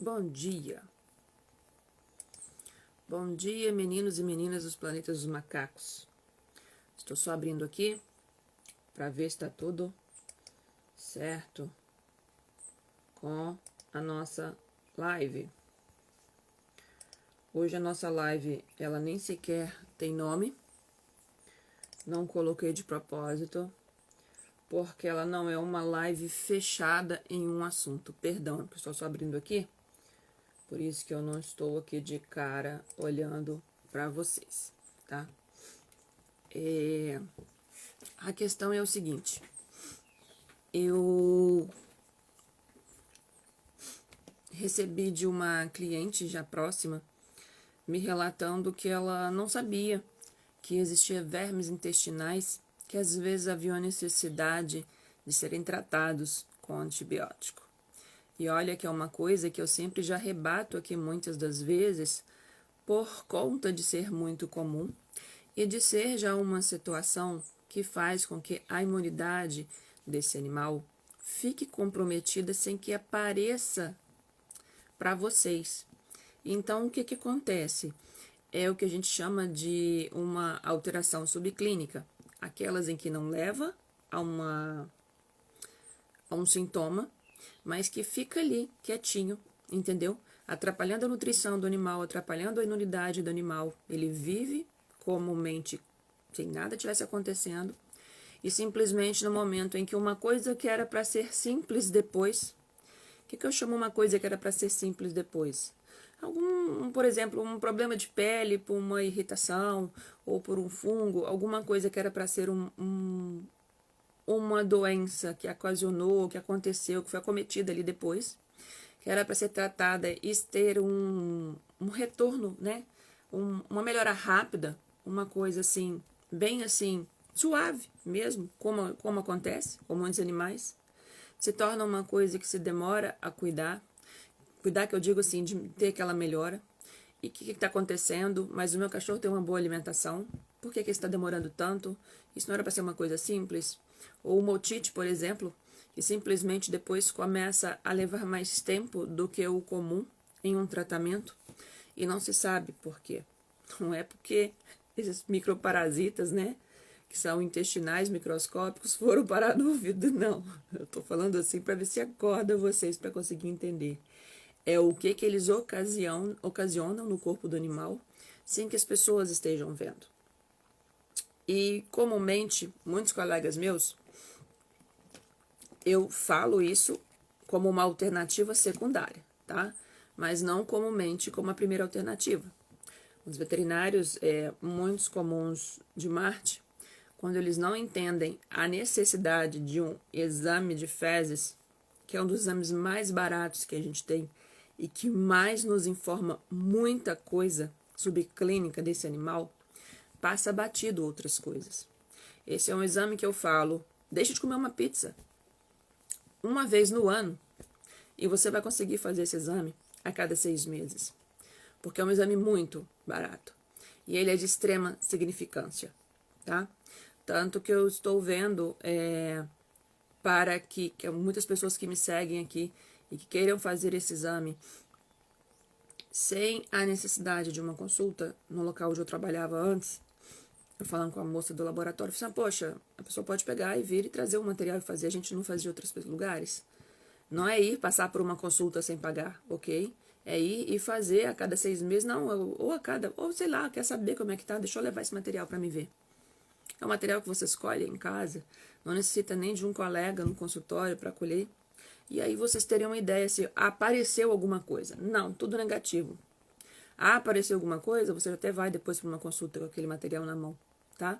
Bom dia. Bom dia, meninos e meninas dos planetas dos macacos. Estou só abrindo aqui para ver se está tudo certo com a nossa live. Hoje a nossa live, ela nem sequer tem nome. Não coloquei de propósito, porque ela não é uma live fechada em um assunto. Perdão, que estou só abrindo aqui. Por isso que eu não estou aqui de cara olhando para vocês, tá? A questão é o seguinte. Eu recebi de uma cliente já próxima me relatando que ela não sabia que existia vermes intestinais que às vezes haviam a necessidade de serem tratados com antibiótico. E olha que é uma coisa que eu sempre já rebato aqui muitas das vezes, por conta de ser muito comum e de ser já uma situação que faz com que a imunidade desse animal fique comprometida sem que apareça para vocês. Então, o que acontece? É o que a gente chama de uma alteração subclínica, aquelas em que não leva a um sintoma, mas que fica ali, quietinho, entendeu? Atrapalhando a nutrição do animal, atrapalhando a imunidade do animal. Ele vive comumente sem nada tivesse acontecendo, e simplesmente no momento em que uma coisa que era para ser simples depois, o que eu chamo uma coisa que era para ser simples depois? Por exemplo, um problema de pele por uma irritação ou por um fungo, alguma coisa que era para ser uma doença que ocasionou, que aconteceu, que foi acometida ali depois, que era para ser tratada e ter um retorno, né? Uma melhora rápida, uma coisa assim, bem assim, suave mesmo, como acontece com muitos animais, se torna uma coisa que se demora a cuidar. Cuidar que eu digo assim, de ter aquela melhora. E o que está acontecendo? Mas o meu cachorro tem uma boa alimentação. Por que está demorando tanto? Isso não era para ser uma coisa simples? Ou uma otite, por exemplo, que simplesmente depois começa a levar mais tempo do que o comum em um tratamento. E não se sabe por quê. Não é porque esses microparasitas, né, que são intestinais microscópicos, foram parar no ouvido, não. Eu estou falando assim para ver se acorda vocês para conseguir entender. É o que eles ocasionam no corpo do animal sem que as pessoas estejam vendo. E comumente, muitos colegas meus, eu falo isso como uma alternativa secundária, tá? Mas não comumente como a primeira alternativa. Os veterinários, muitos comuns de Marte, quando eles não entendem a necessidade de um exame de fezes, que é um dos exames mais baratos que a gente tem e que mais nos informa muita coisa subclínica desse animal, passa batido outras coisas. Esse é um exame que eu falo, deixa de comer uma pizza uma vez no ano e você vai conseguir fazer esse exame a cada 6 meses, porque é um exame muito barato e ele é de extrema significância, tá? Tanto que eu estou vendo para que muitas pessoas que me seguem aqui e que queiram fazer esse exame sem a necessidade de uma consulta no local onde eu trabalhava antes, eu falando com a moça do laboratório, eu falei assim, poxa, a pessoa pode pegar e vir e trazer o material e fazer, a gente não faz de outros lugares. Não é ir passar por uma consulta sem pagar, ok? É ir e fazer a cada 6 meses, não, ou sei lá, quer saber como é que tá, deixa eu levar esse material para me ver. É um material que você escolhe em casa, não necessita nem de um colega no consultório para colher. E aí vocês teriam uma ideia se apareceu alguma coisa. Não, tudo negativo. Apareceu alguma coisa, você até vai depois para uma consulta com aquele material na mão, tá?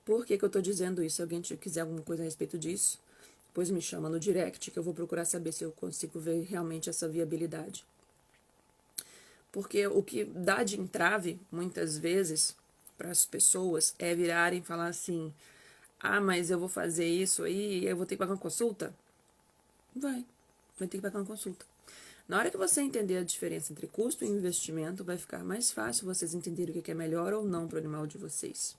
Por que eu tô dizendo isso? Se alguém quiser alguma coisa a respeito disso, depois me chama no direct que eu vou procurar saber se eu consigo ver realmente essa viabilidade. Porque o que dá de entrave, muitas vezes, para as pessoas é virarem e falar assim, mas eu vou fazer isso aí, eu vou ter que pagar uma consulta? Vai ter que pagar uma consulta. Na hora que você entender a diferença entre custo e investimento, vai ficar mais fácil vocês entenderem o que é melhor ou não para o animal de vocês.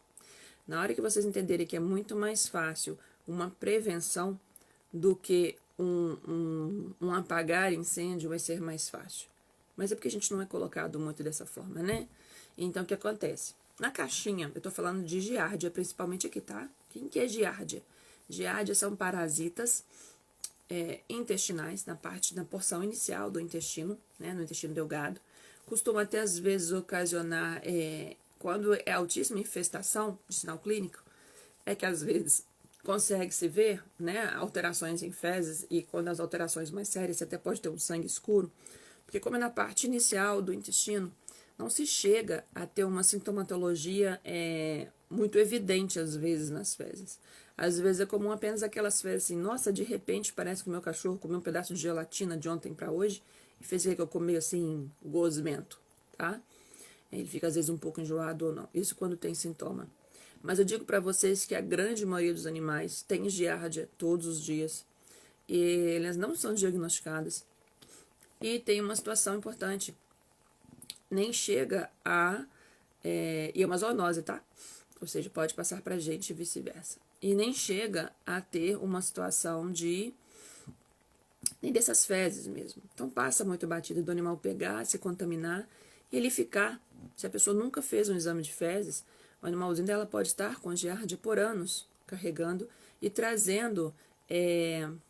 Na hora que vocês entenderem que é muito mais fácil uma prevenção do que um apagar incêndio, vai ser mais fácil. Mas é porque a gente não é colocado muito dessa forma, né? Então, o que acontece? Na caixinha, eu tô falando de giardia, principalmente aqui, tá? Quem que é giardia? Giardia são parasitas intestinais, na porção inicial do intestino, né? No intestino delgado. Costuma até, às vezes, ocasionar, quando é altíssima infestação de sinal clínico, é que, às vezes, consegue-se ver, né, alterações em fezes, e quando as alterações mais sérias, você até pode ter um sangue escuro, porque como é na parte inicial do intestino, não se chega a ter uma sintomatologia muito evidente, às vezes, nas fezes. Às vezes é comum apenas aquelas fezes assim, nossa, de repente parece que o meu cachorro comeu um pedaço de gelatina de ontem para hoje e fez que eu comi assim, gosmento, tá? Ele fica às vezes um pouco enjoado ou não. Isso quando tem sintoma. Mas eu digo para vocês que a grande maioria dos animais tem giardia todos os dias e elas não são diagnosticadas. E tem uma situação importante. Nem chega a... e é uma zoonose, tá? Ou seja, pode passar pra gente e vice-versa. E nem chega a ter uma situação de... nem dessas fezes mesmo. Então passa muito batida do animal pegar, se contaminar e ele ficar. Se a pessoa nunca fez um exame de fezes, o animalzinho dela pode estar com giardia por anos, carregando e trazendo,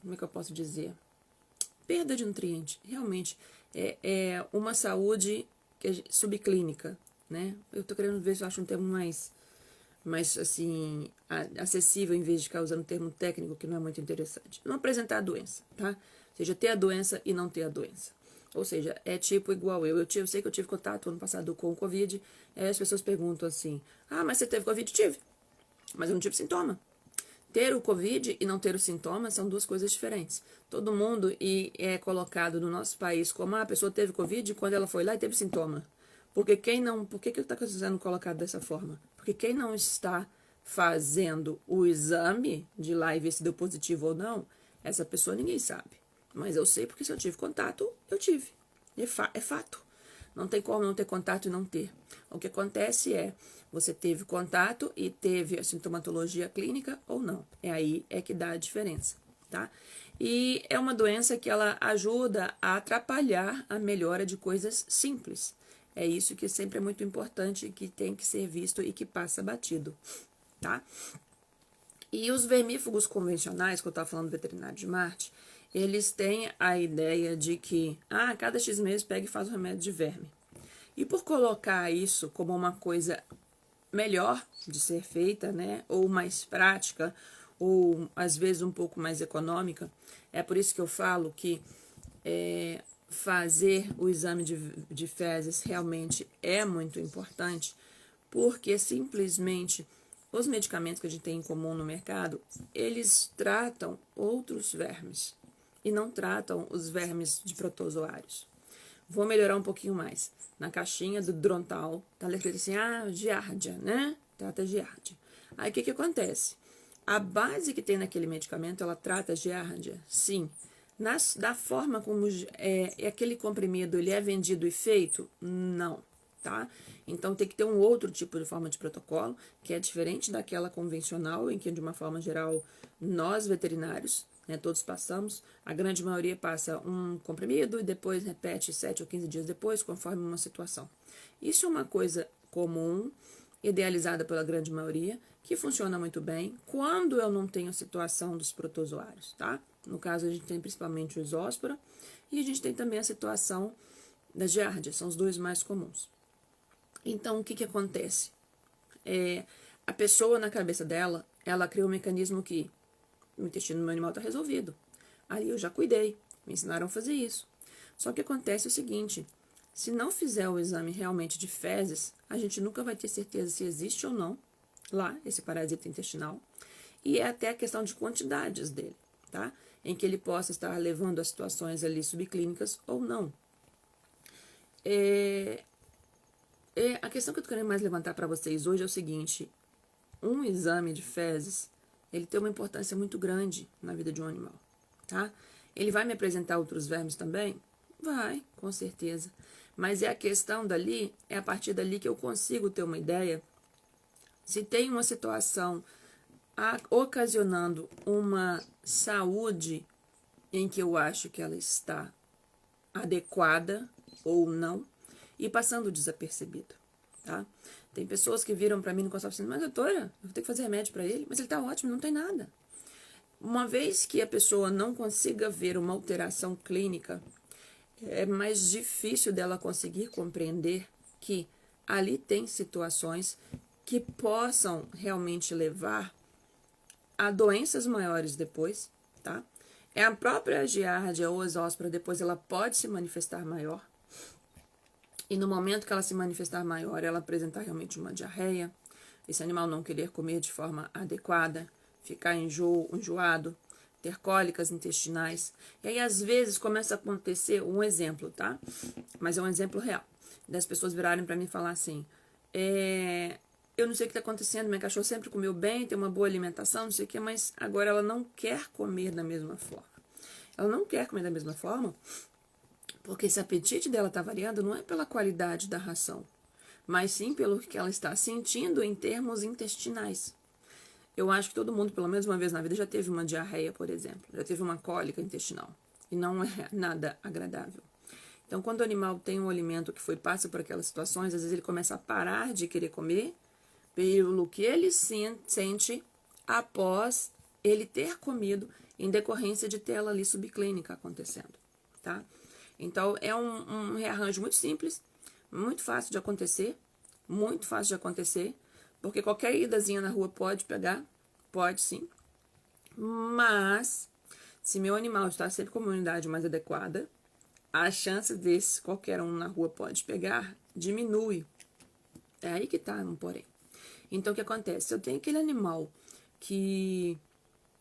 como é que eu posso dizer? Perda de nutriente. Realmente, é uma saúde subclínica, né? Eu tô querendo ver se eu acho um termo mais assim, acessível, em vez de ficar usando um termo técnico que não é muito interessante. Não apresentar a doença, tá? Ou seja, ter a doença e não ter a doença. Ou seja, é tipo igual eu. Eu sei que eu tive contato ano passado com o Covid, aí as pessoas perguntam assim, mas você teve Covid? Tive, mas eu não tive sintoma. Ter o Covid e não ter os sintomas são duas coisas diferentes. Todo mundo é colocado no nosso país como a pessoa teve Covid quando ela foi lá e teve sintoma. Porque quem não. Por que está sendo colocado dessa forma? Porque quem não está fazendo o exame de ir lá e ver se deu positivo ou não, essa pessoa ninguém sabe. Mas eu sei porque se eu tive contato, eu tive. É fato. Não tem como não ter contato e não ter. O que acontece é, você teve contato e teve a sintomatologia clínica ou não. Aí que dá a diferença, tá? E é uma doença que ela ajuda a atrapalhar a melhora de coisas simples. É isso que sempre é muito importante, que tem que ser visto e que passa batido, tá? E os vermífugos convencionais, que eu estava falando do veterinário de Marte, eles têm a ideia de que, cada X meses pega e faz o remédio de verme. E por colocar isso como uma coisa melhor de ser feita, né, ou mais prática, ou às vezes um pouco mais econômica, é por isso que eu falo que fazer o exame de fezes realmente é muito importante, porque simplesmente os medicamentos que a gente tem em comum no mercado, eles tratam outros vermes e não tratam os vermes de protozoários. Vou melhorar um pouquinho mais. Na caixinha do Drontal, tá escrito assim, giardia, né? Trata giardia. Aí o que acontece? A base que tem naquele medicamento, ela trata giardia? Sim. Da forma como aquele comprimido ele é vendido e feito? Não, tá? Então tem que ter um outro tipo de forma de protocolo, que é diferente daquela convencional, em que de uma forma geral nós veterinários, né, todos passamos, a grande maioria passa um comprimido e depois repete 7 ou 15 dias depois, conforme uma situação. Isso é uma coisa comum, idealizada pela grande maioria, que funciona muito bem quando eu não tenho a situação dos protozoários, tá? No caso, a gente tem principalmente o isóspora e a gente tem também a situação da giardia, são os dois mais comuns. Então, o que acontece? A pessoa, na cabeça dela, ela cria um mecanismo que o intestino do meu animal está resolvido. Aí eu já cuidei, me ensinaram a fazer isso. Só que acontece o seguinte, se não fizer o exame realmente de fezes, a gente nunca vai ter certeza se existe ou não lá esse parasita intestinal. E é até a questão de quantidades dele, tá? Em que ele possa estar levando a situações ali subclínicas ou não. A questão que eu tô querendo mais levantar para vocês hoje é o seguinte, um exame de fezes, ele tem uma importância muito grande na vida de um animal, tá? Ele vai me apresentar outros vermes também? Vai, com certeza. Mas a questão dali, é a partir dali que eu consigo ter uma ideia se tem uma situação ocasionando uma saúde em que eu acho que ela está adequada ou não, e passando desapercebido, tá? Tem pessoas que viram para mim no consultório assim, mas doutora, eu vou ter que fazer remédio para ele, mas ele tá ótimo, não tem nada. Uma vez que a pessoa não consiga ver uma alteração clínica, é mais difícil dela conseguir compreender que ali tem situações que possam realmente levar a doenças maiores depois, tá? É a própria giardia ou esóspora, depois ela pode se manifestar maior. E no momento que ela se manifestar maior, ela apresentar realmente uma diarreia, esse animal não querer comer de forma adequada, ficar enjoado, ter cólicas intestinais. E aí, às vezes, começa a acontecer um exemplo, tá? Mas é um exemplo real. Das pessoas virarem para mim e falar assim, eu não sei o que está acontecendo, minha cachorra sempre comeu bem, tem uma boa alimentação, não sei o que, mas agora ela não quer comer da mesma forma. Ela não quer comer da mesma forma porque esse apetite dela está variando não é pela qualidade da ração, mas sim pelo que ela está sentindo em termos intestinais. Eu acho que todo mundo, pelo menos uma vez na vida, já teve uma diarreia, por exemplo, já teve uma cólica intestinal, e não é nada agradável. Então, quando o animal tem um alimento que passa por aquelas situações, às vezes ele começa a parar de querer comer pelo que ele sente após ele ter comido, em decorrência de tela ali subclínica acontecendo, tá? Então, é um rearranjo muito simples, muito fácil de acontecer, porque qualquer idazinha na rua pode pegar, pode sim, mas se meu animal está sempre com uma imunidade mais adequada, a chance desse qualquer um na rua pode pegar diminui. É aí que tá um porém. Então, o que acontece? Se eu tenho aquele animal que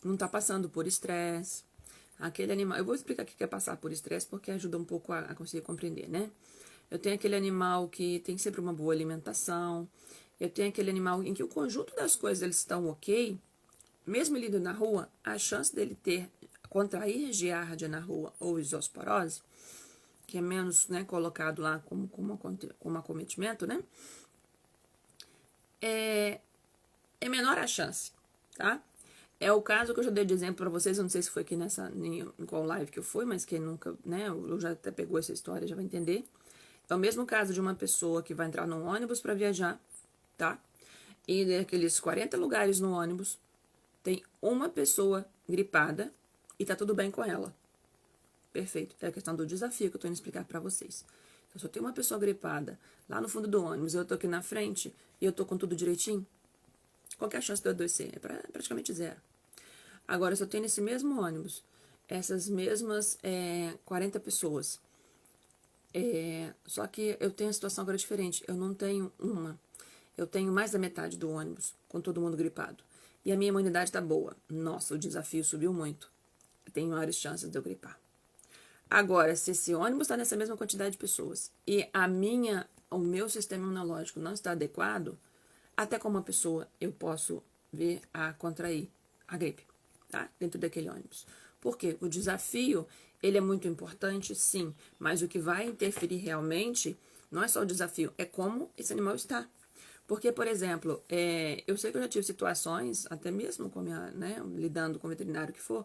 não está passando por estresse, aquele animal... Eu vou explicar o que é passar por estresse, porque ajuda um pouco a conseguir compreender, né? Eu tenho aquele animal que tem sempre uma boa alimentação, eu tenho aquele animal em que o conjunto das coisas eles estão ok, mesmo ele indo na rua, a chance dele contrair giardia na rua ou isosporose, que é menos, né, colocado lá como acometimento, né? É menor a chance, tá? É o caso que eu já dei de exemplo para vocês, eu não sei se foi aqui em qual live que eu fui, mas quem nunca, né, eu já até pegou essa história, já vai entender. É o mesmo caso de uma pessoa que vai entrar num ônibus para viajar, tá? E daqueles 40 lugares no ônibus, tem uma pessoa gripada e tá tudo bem com ela. Perfeito. É a questão do desafio que eu tô indo explicar para vocês. Então, se eu tenho uma pessoa gripada lá no fundo do ônibus, eu tô aqui na frente e eu tô com tudo direitinho, qual que é a chance de eu adoecer? É praticamente zero. Agora, se eu tenho nesse mesmo ônibus, essas mesmas 40 pessoas, só que eu tenho uma situação agora diferente. Eu não tenho uma. Eu tenho mais da metade do ônibus, com todo mundo gripado. E a minha imunidade tá boa. Nossa, o desafio subiu muito. Tem maiores chances de eu gripar. Agora, se esse ônibus está nessa mesma quantidade de pessoas e o meu sistema imunológico não está adequado, até com uma pessoa eu posso vir a contrair a gripe, tá? Dentro daquele ônibus. Por quê? O desafio, ele é muito importante, sim, mas o que vai interferir realmente não é só o desafio, é como esse animal está. Porque, por exemplo, eu sei que eu já tive situações, até mesmo com lidando com o veterinário que for,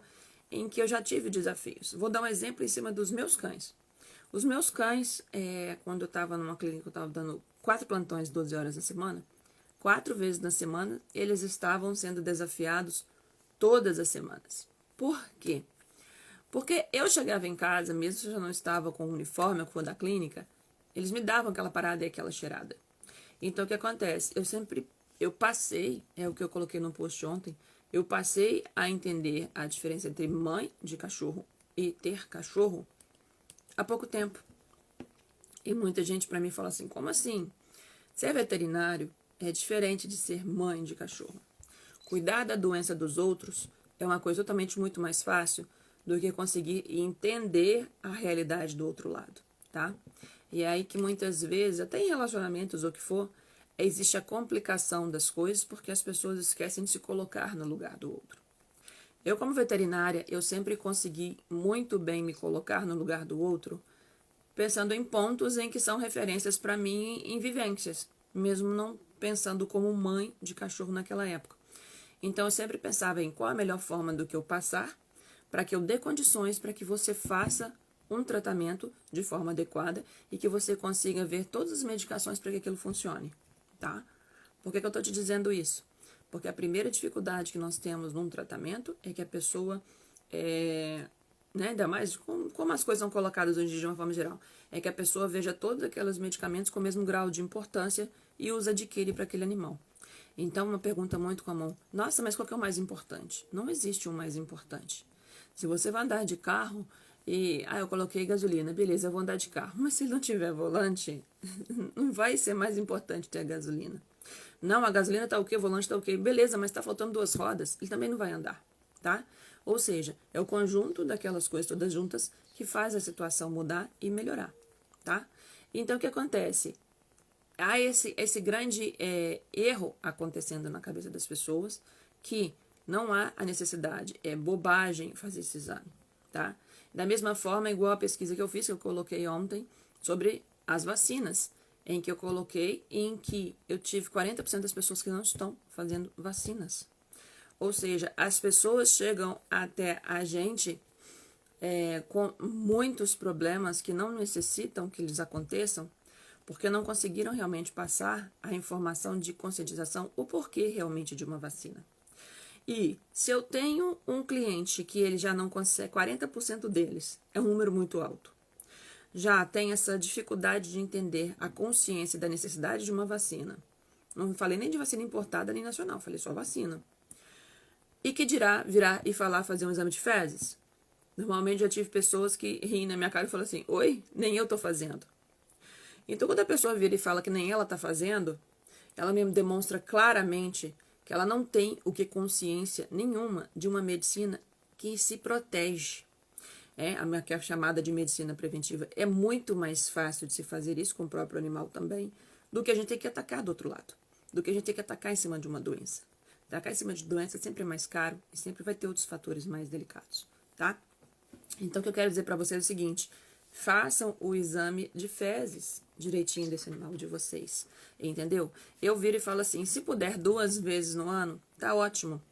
em que eu já tive desafios. Vou dar um exemplo em cima dos meus cães. Os meus cães, quando eu estava numa clínica, eu estava dando 4 plantões, 12 horas na semana, 4 vezes na semana, eles estavam sendo desafiados todas as semanas. Por quê? Porque eu chegava em casa, mesmo se eu já não estava com o uniforme, com o da clínica, eles me davam aquela parada e aquela cheirada. Então, o que acontece? Eu passei, é o que eu coloquei no post ontem, eu passei a entender a diferença entre mãe de cachorro e ter cachorro há pouco tempo. E muita gente para mim fala assim, como assim? Ser veterinário é diferente de ser mãe de cachorro. Cuidar da doença dos outros é uma coisa totalmente muito mais fácil do que conseguir entender a realidade do outro lado, tá? E é aí que muitas vezes, até em relacionamentos ou o que for, existe a complicação das coisas porque as pessoas esquecem de se colocar no lugar do outro. Eu, como veterinária, eu sempre consegui muito bem me colocar no lugar do outro, pensando em pontos em que são referências para mim em vivências, mesmo não pensando como mãe de cachorro naquela época. Então, eu sempre pensava em qual a melhor forma do que eu passar para que eu dê condições para que você faça um tratamento de forma adequada e que você consiga ver todas as medicações para que aquilo funcione, tá? Por que eu estou te dizendo isso? Porque a primeira dificuldade que nós temos num tratamento é que a pessoa, né, ainda mais como as coisas são colocadas hoje em dia de uma forma geral, é que a pessoa veja todos aqueles medicamentos com o mesmo grau de importância e os adquire para aquele animal. Então, uma pergunta muito comum: nossa, mas qual que é o mais importante? Não existe um mais importante. Se você vai andar de carro e, eu coloquei gasolina, beleza, eu vou andar de carro, mas se não tiver volante, não vai ser mais importante ter a gasolina. Não, a gasolina tá ok, o volante tá ok, beleza, mas tá faltando 2 rodas, ele também não vai andar, tá? Ou seja, é o conjunto daquelas coisas todas juntas que faz a situação mudar e melhorar, tá? Então, o que acontece? Há esse grande erro acontecendo na cabeça das pessoas, que não há a necessidade, é bobagem fazer esse exame, tá? Da mesma forma, igual a pesquisa que eu fiz, que eu coloquei ontem, sobre as vacinas, em que eu coloquei em que eu tive 40% das pessoas que não estão fazendo vacinas. Ou seja, as pessoas chegam até a gente com muitos problemas que não necessitam que eles aconteçam, porque não conseguiram realmente passar a informação de conscientização, o porquê realmente de uma vacina. E se eu tenho um cliente que ele já não consegue, 40% deles, é um número muito alto, já tem essa dificuldade de entender a consciência da necessidade de uma vacina. Não falei nem de vacina importada nem nacional, falei só vacina. E que dirá virar e falar fazer um exame de fezes? Normalmente já tive pessoas que riem na minha cara e falam assim: oi, nem eu tô fazendo. Então, quando a pessoa vira e fala que nem ela está fazendo, ela mesmo demonstra claramente que ela não tem o que consciência nenhuma de uma medicina que se protege. A que é chamada de medicina preventiva. É muito mais fácil de se fazer isso com o próprio animal também, do que a gente ter que atacar do outro lado, do que a gente ter que atacar em cima de uma doença. Atacar em cima de doença sempre é mais caro e sempre vai ter outros fatores mais delicados, tá? Então, o que eu quero dizer para vocês é o seguinte: façam o exame de fezes direitinho desse animal de vocês, entendeu? Eu viro e falo assim: se puder 2 vezes no ano, tá ótimo.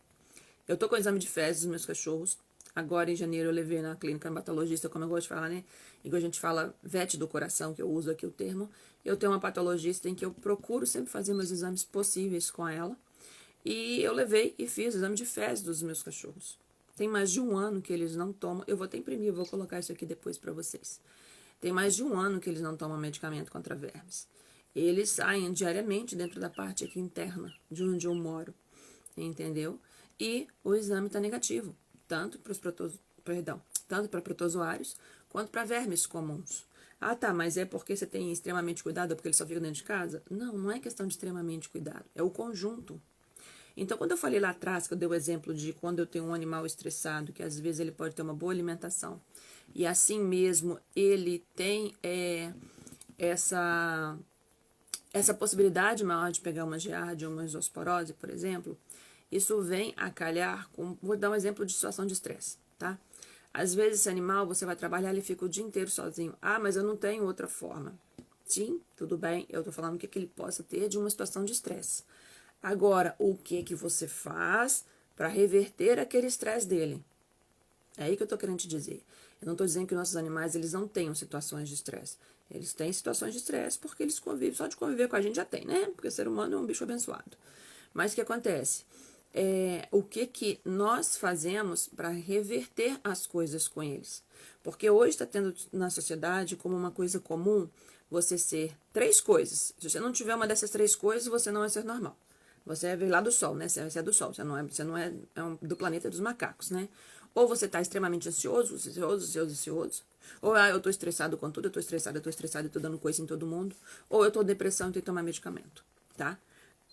Eu tô com o exame de fezes dos meus cachorros. Agora, em janeiro, eu levei na clínica patologista, como eu gosto de falar, né? Igual a gente fala vet do coração, que eu uso aqui o termo. Eu tenho uma patologista em que eu procuro sempre fazer meus exames possíveis com ela. E eu levei e fiz o exame de fezes dos meus cachorros. Tem mais de 1 ano que eles não tomam. Eu vou até imprimir, vou colocar isso aqui depois para vocês. Tem mais de 1 ano que eles não tomam medicamento contra vermes. Eles saem diariamente dentro da parte aqui interna de onde eu moro, entendeu? E o exame está negativo, tanto para protozoários quanto para vermes comuns. Ah, tá, mas é porque você tem extremamente cuidado, porque ele só fica dentro de casa? Não, não é questão de extremamente cuidado, é o conjunto. Então, quando eu falei lá atrás, que eu dei o exemplo de quando eu tenho um animal estressado, que às vezes ele pode ter uma boa alimentação, e assim mesmo ele tem essa possibilidade maior de pegar uma giardia ou uma isosporose, por exemplo, isso vem a calhar com... Vou dar um exemplo de situação de estresse, tá? Às vezes esse animal, você vai trabalhar, ele fica o dia inteiro sozinho. Ah, mas eu não tenho outra forma. Sim, tudo bem, eu tô falando o que ele possa ter de uma situação de estresse. Agora, o que você faz para reverter aquele estresse dele? É aí que eu tô querendo te dizer. Eu não tô dizendo que nossos animais, eles não tenham situações de estresse. Eles têm situações de estresse porque eles convivem. Só de conviver com a gente já tem, né? Porque o ser humano é um bicho abençoado. Mas o que acontece? O que nós fazemos para reverter as coisas com eles? Porque hoje está tendo na sociedade como uma coisa comum você ser 3 coisas. Se você não tiver uma dessas 3 coisas, você não é ser normal. Você veio lá do Sol, né? Você é do Sol, você não é do planeta dos macacos, né? Ou você está extremamente ansioso. Ou eu tô estressado com tudo, eu tô estressado e tô dando coisa em todo mundo. Ou eu tô com depressão e tenho que tomar medicamento, tá?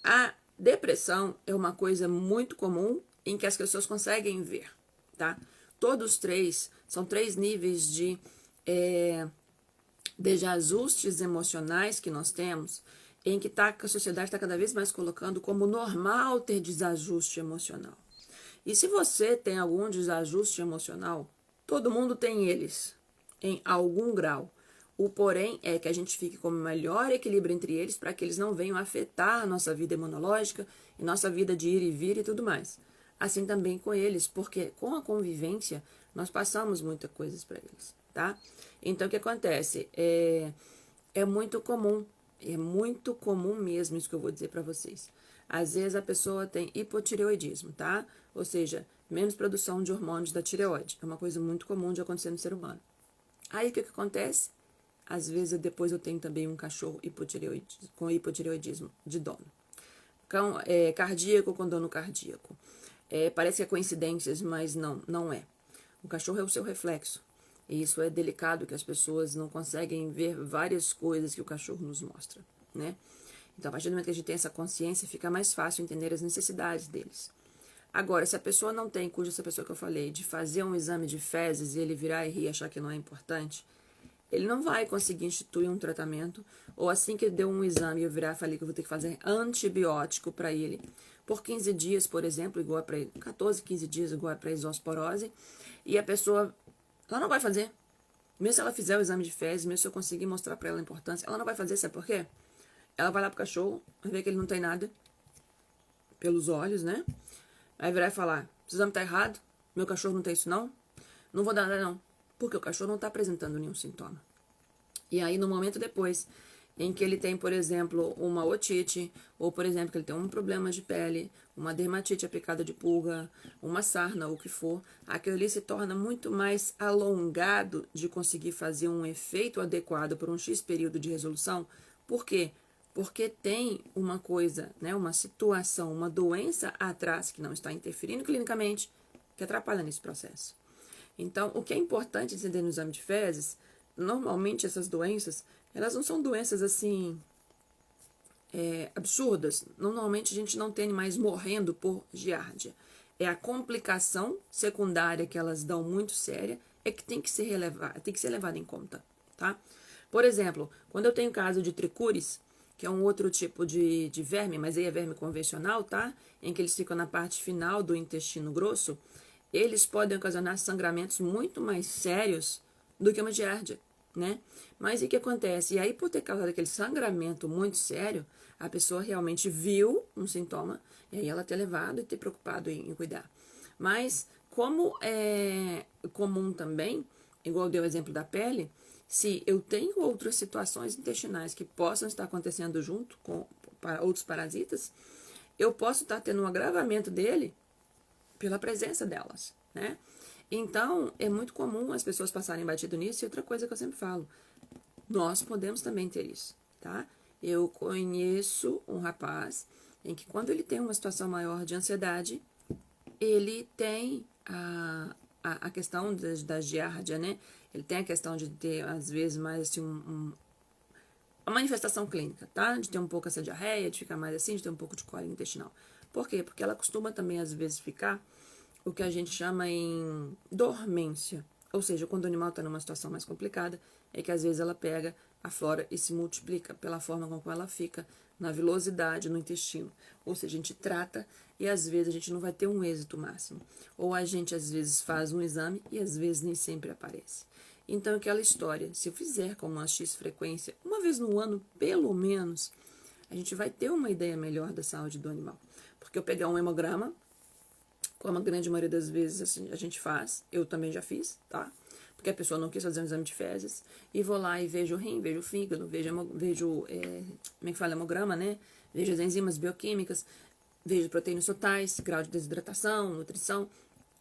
A depressão é uma coisa muito comum em que as pessoas conseguem ver, tá? Todos 3 são 3 níveis de desajustes emocionais que nós temos, em que a sociedade está cada vez mais colocando como normal ter desajuste emocional. E se você tem algum desajuste emocional, todo mundo tem eles, em algum grau. O porém é que a gente fique com o melhor equilíbrio entre eles para que eles não venham afetar a nossa vida imunológica e nossa vida de ir e vir e tudo mais. Assim também com eles, porque com a convivência Nós passamos muitas coisas para eles, tá? Então, o que acontece? É muito comum mesmo isso que eu vou dizer para vocês. Às vezes a pessoa tem hipotireoidismo, tá? Ou seja, menos produção de hormônios da tireoide. É uma coisa muito comum de acontecer no ser humano. Aí, o que acontece? Às vezes, depois eu tenho também um cachorro com hipotireoidismo de dono. Cardíaco com dano cardíaco. Parece que é coincidências, mas não é. O cachorro é o seu reflexo. E isso é delicado, que as pessoas não conseguem ver várias coisas que o cachorro nos mostra, né? Então, a partir do momento que a gente tem essa consciência, fica mais fácil entender as necessidades deles. Agora, se a pessoa não tem, cuja essa pessoa que eu falei, de fazer um exame de fezes e ele virar e rir e achar que não é importante, ele não vai conseguir instituir um tratamento, ou assim que ele deu um exame e eu virar e falei que eu vou ter que fazer antibiótico para ele, por 15 dias, por exemplo, igual para 14, 15 dias, igual para isosporose, e a pessoa, ela não vai fazer. Mesmo se ela fizer o exame de fezes, mesmo se eu conseguir mostrar para ela a importância, ela não vai fazer, sabe por quê? Ela vai lá pro cachorro, vai ver que ele não tem nada, pelos olhos, né? Aí virar e falar, esse exame tá errado, meu cachorro não tem isso não, não vou dar nada não. Porque o cachorro não está apresentando nenhum sintoma. E aí, no momento depois, em que ele tem, por exemplo, uma otite, ou, por exemplo, que ele tem um problema de pele, uma dermatite aplicada de pulga, uma sarna, ou o que for, aquilo ali se torna muito mais alongado de conseguir fazer um efeito adequado por um X período de resolução. Por quê? Porque tem uma coisa, né, uma situação, uma doença atrás que não está interferindo clinicamente, que atrapalha nesse processo. Então, o que é importante entender no exame de fezes, normalmente essas doenças, elas não são doenças assim absurdas. Normalmente a gente não tem animais morrendo por giardia. É a complicação secundária que elas dão muito séria, é que tem que ser levada em conta, tá? Por exemplo, quando eu tenho caso de tricúris, que é um outro tipo de verme, mas aí é verme convencional, tá? Em que eles ficam na parte final do intestino grosso, eles podem ocasionar sangramentos muito mais sérios do que uma giardia, né? Mas o que acontece? E aí, por ter causado aquele sangramento muito sério, a pessoa realmente viu um sintoma, e aí ela ter levado e ter preocupado em cuidar. Mas, como é comum também, igual deu o exemplo da pele, se eu tenho outras situações intestinais que possam estar acontecendo junto com outros parasitas, eu posso estar tendo um agravamento dele pela presença delas, né? Então, é muito comum as pessoas passarem batido nisso. E outra coisa que eu sempre falo, nós podemos também ter isso, tá? Eu conheço um rapaz em que quando ele tem uma situação maior de ansiedade, ele tem a questão da giardia, né? Ele tem a questão de ter, às vezes, mais assim, uma manifestação clínica, tá? De ter um pouco essa diarreia, de ficar mais assim, de ter um pouco de cólica intestinal. Por quê? Porque ela costuma também, às vezes, ficar o que a gente chama em dormência. Ou seja, quando o animal está numa situação mais complicada, é que às vezes ela pega a flora e se multiplica pela forma como ela fica na vilosidade no intestino. Ou seja, a gente trata e às vezes a gente não vai ter um êxito máximo. Ou a gente às vezes faz um exame e às vezes nem sempre aparece. Então, aquela história, se eu fizer com uma X frequência, uma vez no ano, pelo menos, a gente vai ter uma ideia melhor da saúde do animal. Porque eu pegar um hemograma, como a grande maioria das vezes assim, a gente faz, eu também já fiz, tá? Porque a pessoa não quis fazer um exame de fezes, e vou lá e vejo o rim, vejo o fígado, vejo como é que fala, hemograma, né? Vejo as enzimas bioquímicas, vejo proteínas totais, grau de desidratação, nutrição.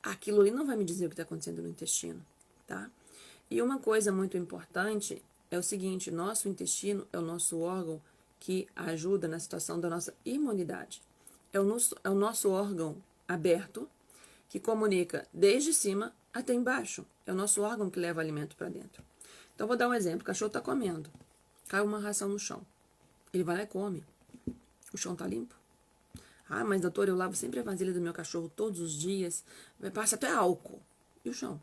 Aquilo ali não vai me dizer o que está acontecendo no intestino, tá? E uma coisa muito importante é o seguinte, nosso intestino é o nosso órgão que ajuda na situação da nossa imunidade. É o nosso órgão aberto que comunica desde cima até embaixo. É o nosso órgão que leva alimento para dentro. Então, vou dar um exemplo. O cachorro está comendo. Cai uma ração no chão. Ele vai lá e come. O chão está limpo. Ah, mas doutor, eu lavo sempre a vasilha do meu cachorro todos os dias. Passa até álcool. E o chão?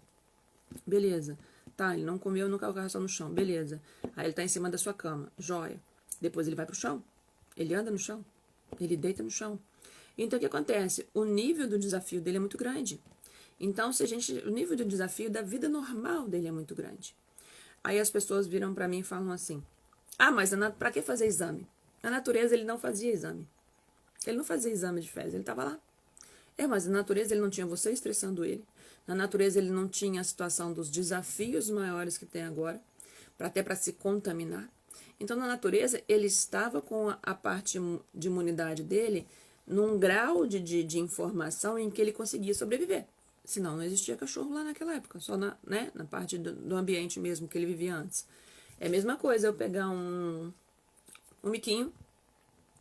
Beleza. Tá, ele não comeu, não caiu a ração no chão. Beleza. Aí ele está em cima da sua cama. Joia. Depois ele vai pro chão. Ele anda no chão. Ele deita no chão. Então, o que acontece? O nível do desafio dele é muito grande. Então, o nível do desafio da vida normal dele é muito grande. Aí as pessoas viram para mim e falam assim, ah, mas para que fazer exame? Na natureza ele não fazia exame. Ele não fazia exame de fezes, ele estava lá. Mas na natureza ele não tinha você estressando ele. Na natureza ele não tinha a situação dos desafios maiores que tem agora, até para se contaminar. Então, na natureza, ele estava com a parte de imunidade dele num grau de informação em que ele conseguia sobreviver. Senão, não existia cachorro lá naquela época, só na parte do ambiente mesmo que ele vivia antes. É a mesma coisa eu pegar um miquinho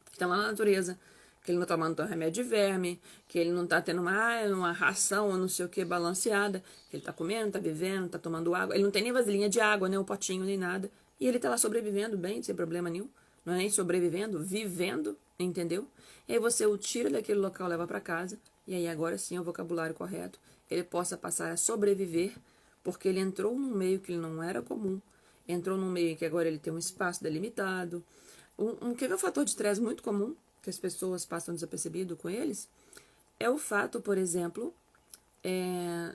que está lá na natureza, que ele não está tomando remédio de verme, que ele não está tendo uma ração ou não sei o que balanceada, que ele está comendo, está vivendo, está tomando água. Ele não tem nem vasilhinha de água, nem um potinho, nem nada. E ele está lá sobrevivendo bem, sem problema nenhum. Não é nem sobrevivendo, vivendo, entendeu? E aí você o tira daquele local, leva para casa, e aí agora sim é o vocabulário correto. Ele possa passar a sobreviver, porque ele entrou num meio que ele não era comum, entrou num meio que agora ele tem um espaço delimitado. Quer ver um fator de estresse muito comum, que as pessoas passam desapercebido com eles, é o fato, por exemplo,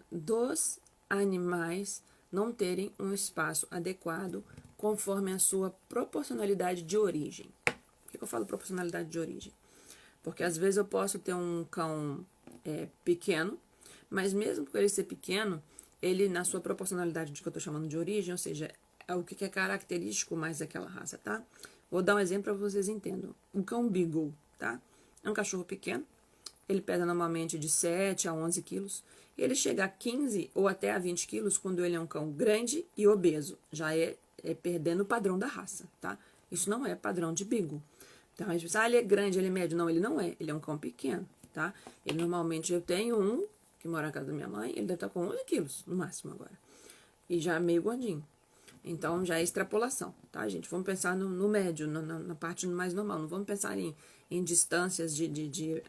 dos animais não terem um espaço adequado conforme a sua proporcionalidade de origem. Por que eu falo proporcionalidade de origem? Porque às vezes eu posso ter um cão pequeno, mas mesmo por ele ser pequeno, ele na sua proporcionalidade de que eu estou chamando de origem, ou seja, é o que é característico mais daquela raça, tá? Vou dar um exemplo para vocês entendam. O cão Beagle, tá? É um cachorro pequeno, ele pesa normalmente de 7 a 11 quilos. Ele chega a 15 ou até a 20 quilos quando ele é um cão grande e obeso. Já é perdendo o padrão da raça, tá? Isso não é padrão de Beagle. Então, a gente pensa, ele é grande, ele é médio. Não, ele não é. Ele é um cão pequeno, tá? Ele normalmente, eu tenho um que mora na casa da minha mãe, ele deve estar com 11 quilos, no máximo agora. E já é meio gordinho. Então, já é extrapolação, tá, gente? Vamos pensar no médio, na parte mais normal. Não vamos pensar em distâncias de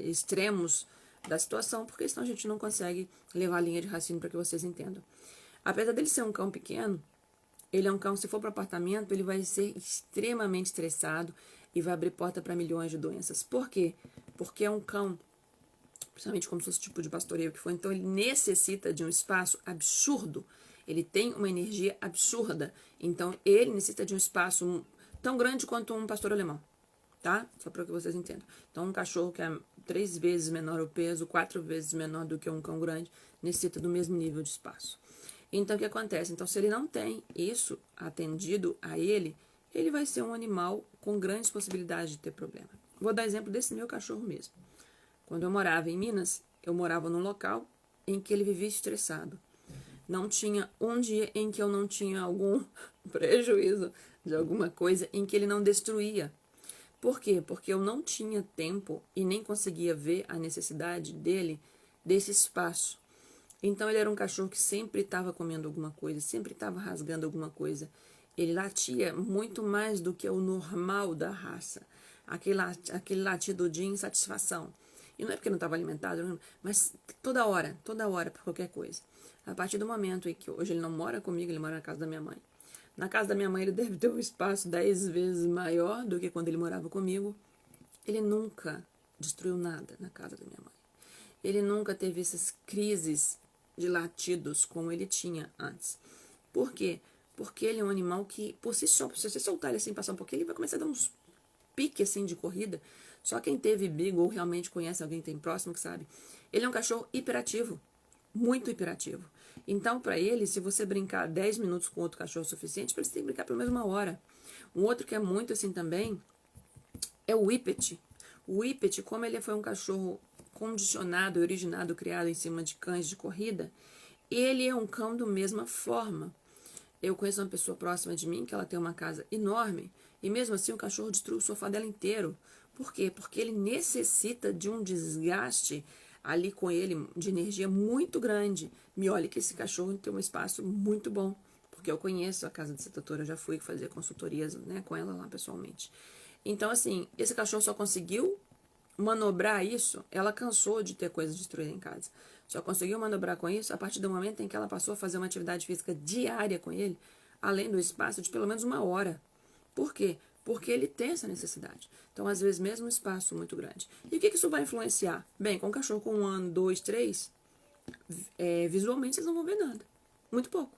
extremos da situação, porque senão a gente não consegue levar a linha de raciocínio para que vocês entendam. Apesar dele ser um cão pequeno, ele é um cão, se for para apartamento, ele vai ser extremamente estressado e vai abrir porta para milhões de doenças. Por quê? Porque é um cão, principalmente como se fosse tipo de pastoreio que for, então ele necessita de um espaço absurdo. Ele tem uma energia absurda. Então, ele necessita de um espaço tão grande quanto um pastor alemão. Tá? Só para que vocês entendam. Então, um cachorro que é 3 vezes menor o peso, 4 vezes menor do que um cão grande, necessita do mesmo nível de espaço. Então, o que acontece? Então, se ele não tem isso atendido a ele, ele vai ser um animal com grandes possibilidades de ter problema. Vou dar exemplo desse meu cachorro mesmo. Quando eu morava em Minas, eu morava num local em que ele vivia estressado. Não tinha um dia em que eu não tinha algum prejuízo de alguma coisa em que ele não destruía. Por quê? Porque eu não tinha tempo e nem conseguia ver a necessidade dele, desse espaço. Então ele era um cachorro que sempre estava comendo alguma coisa, sempre estava rasgando alguma coisa. Ele latia muito mais do que o normal da raça. Aquele latido de insatisfação. E não é porque não estava alimentado, mas toda hora, por qualquer coisa. A partir do momento em que hoje ele não mora comigo, ele mora na casa da minha mãe. Na casa da minha mãe ele deve ter um espaço 10 vezes maior do que quando ele morava comigo. Ele nunca destruiu nada na casa da minha mãe. Ele nunca teve essas crises de latidos como ele tinha antes. Por quê? Porque ele é um animal que, por si só, se você soltar ele assim, passar um pouquinho, ele vai começar a dar uns piques assim de corrida. Só quem teve Beagle ou realmente conhece alguém que tem próximo que sabe. Ele é um cachorro hiperativo, muito hiperativo. Então, para ele, se você brincar 10 minutos com outro cachorro é suficiente, para ele tem que brincar pelo menos 1 hora. Um outro que é muito assim também é o Whippet. O Whippet, como ele foi um cachorro condicionado, originado, criado em cima de cães de corrida, ele é um cão da mesma forma. Eu conheço uma pessoa próxima de mim que ela tem uma casa enorme e mesmo assim o cachorro destruiu o sofá dela inteiro. Por quê? Porque ele necessita de um desgaste ali com ele de energia muito grande. Me olhe que esse cachorro tem um espaço muito bom, porque eu conheço a casa dessa doutora, eu já fui fazer consultorias, né, com ela lá pessoalmente. Então, assim, esse cachorro só conseguiu manobrar isso, ela cansou de ter coisas destruídas em casa. Só conseguiu manobrar com isso a partir do momento em que ela passou a fazer uma atividade física diária com ele, além do espaço de pelo menos 1 hora. Por quê? Porque ele tem essa necessidade. Então, às vezes, mesmo um espaço muito grande. E o que isso vai influenciar? Bem, com um cachorro com 1 ano, 2, 3, visualmente vocês não vão ver nada. Muito pouco.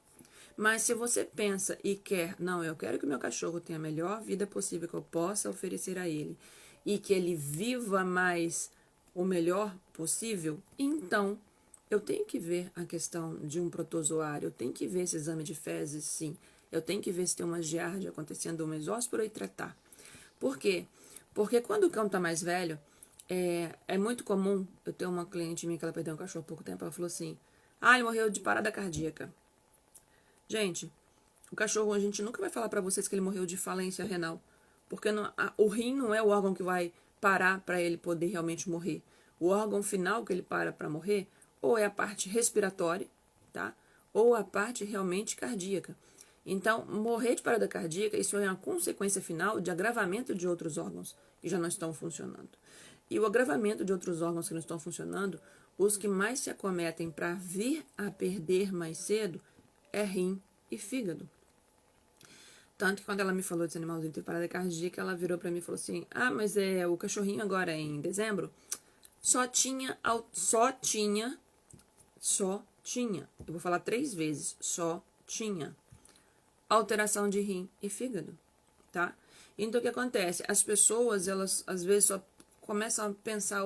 Mas se você pensa e quer, não, eu quero que o meu cachorro tenha a melhor vida possível que eu possa oferecer a ele e que ele viva mais o melhor possível, então eu tenho que ver a questão de um protozoário, eu tenho que ver esse exame de fezes, sim. Eu tenho que ver se tem uma giardia acontecendo, uma mesóspora e tratar. Por quê? Porque quando o cão está mais velho, é muito comum, eu tenho uma cliente minha que ela perdeu um cachorro há pouco tempo, ela falou assim, ele morreu de parada cardíaca. Gente, o cachorro, a gente nunca vai falar para vocês que ele morreu de falência renal, porque o rim não é o órgão que vai parar para ele poder realmente morrer. O órgão final que ele para morrer, ou é a parte respiratória, tá? Ou a parte realmente cardíaca. Então, morrer de parada cardíaca, isso é uma consequência final de agravamento de outros órgãos que já não estão funcionando. E o agravamento de outros órgãos que não estão funcionando, os que mais se acometem para vir a perder mais cedo é rim e fígado. Tanto que quando ela me falou desse animalzinho ter parada cardíaca, ela virou para mim e falou assim, mas o cachorrinho agora em dezembro só tinha, eu vou falar 3 vezes, só tinha alteração de rim e fígado, tá? Então, o que acontece? As pessoas, elas, às vezes, só começam a pensar,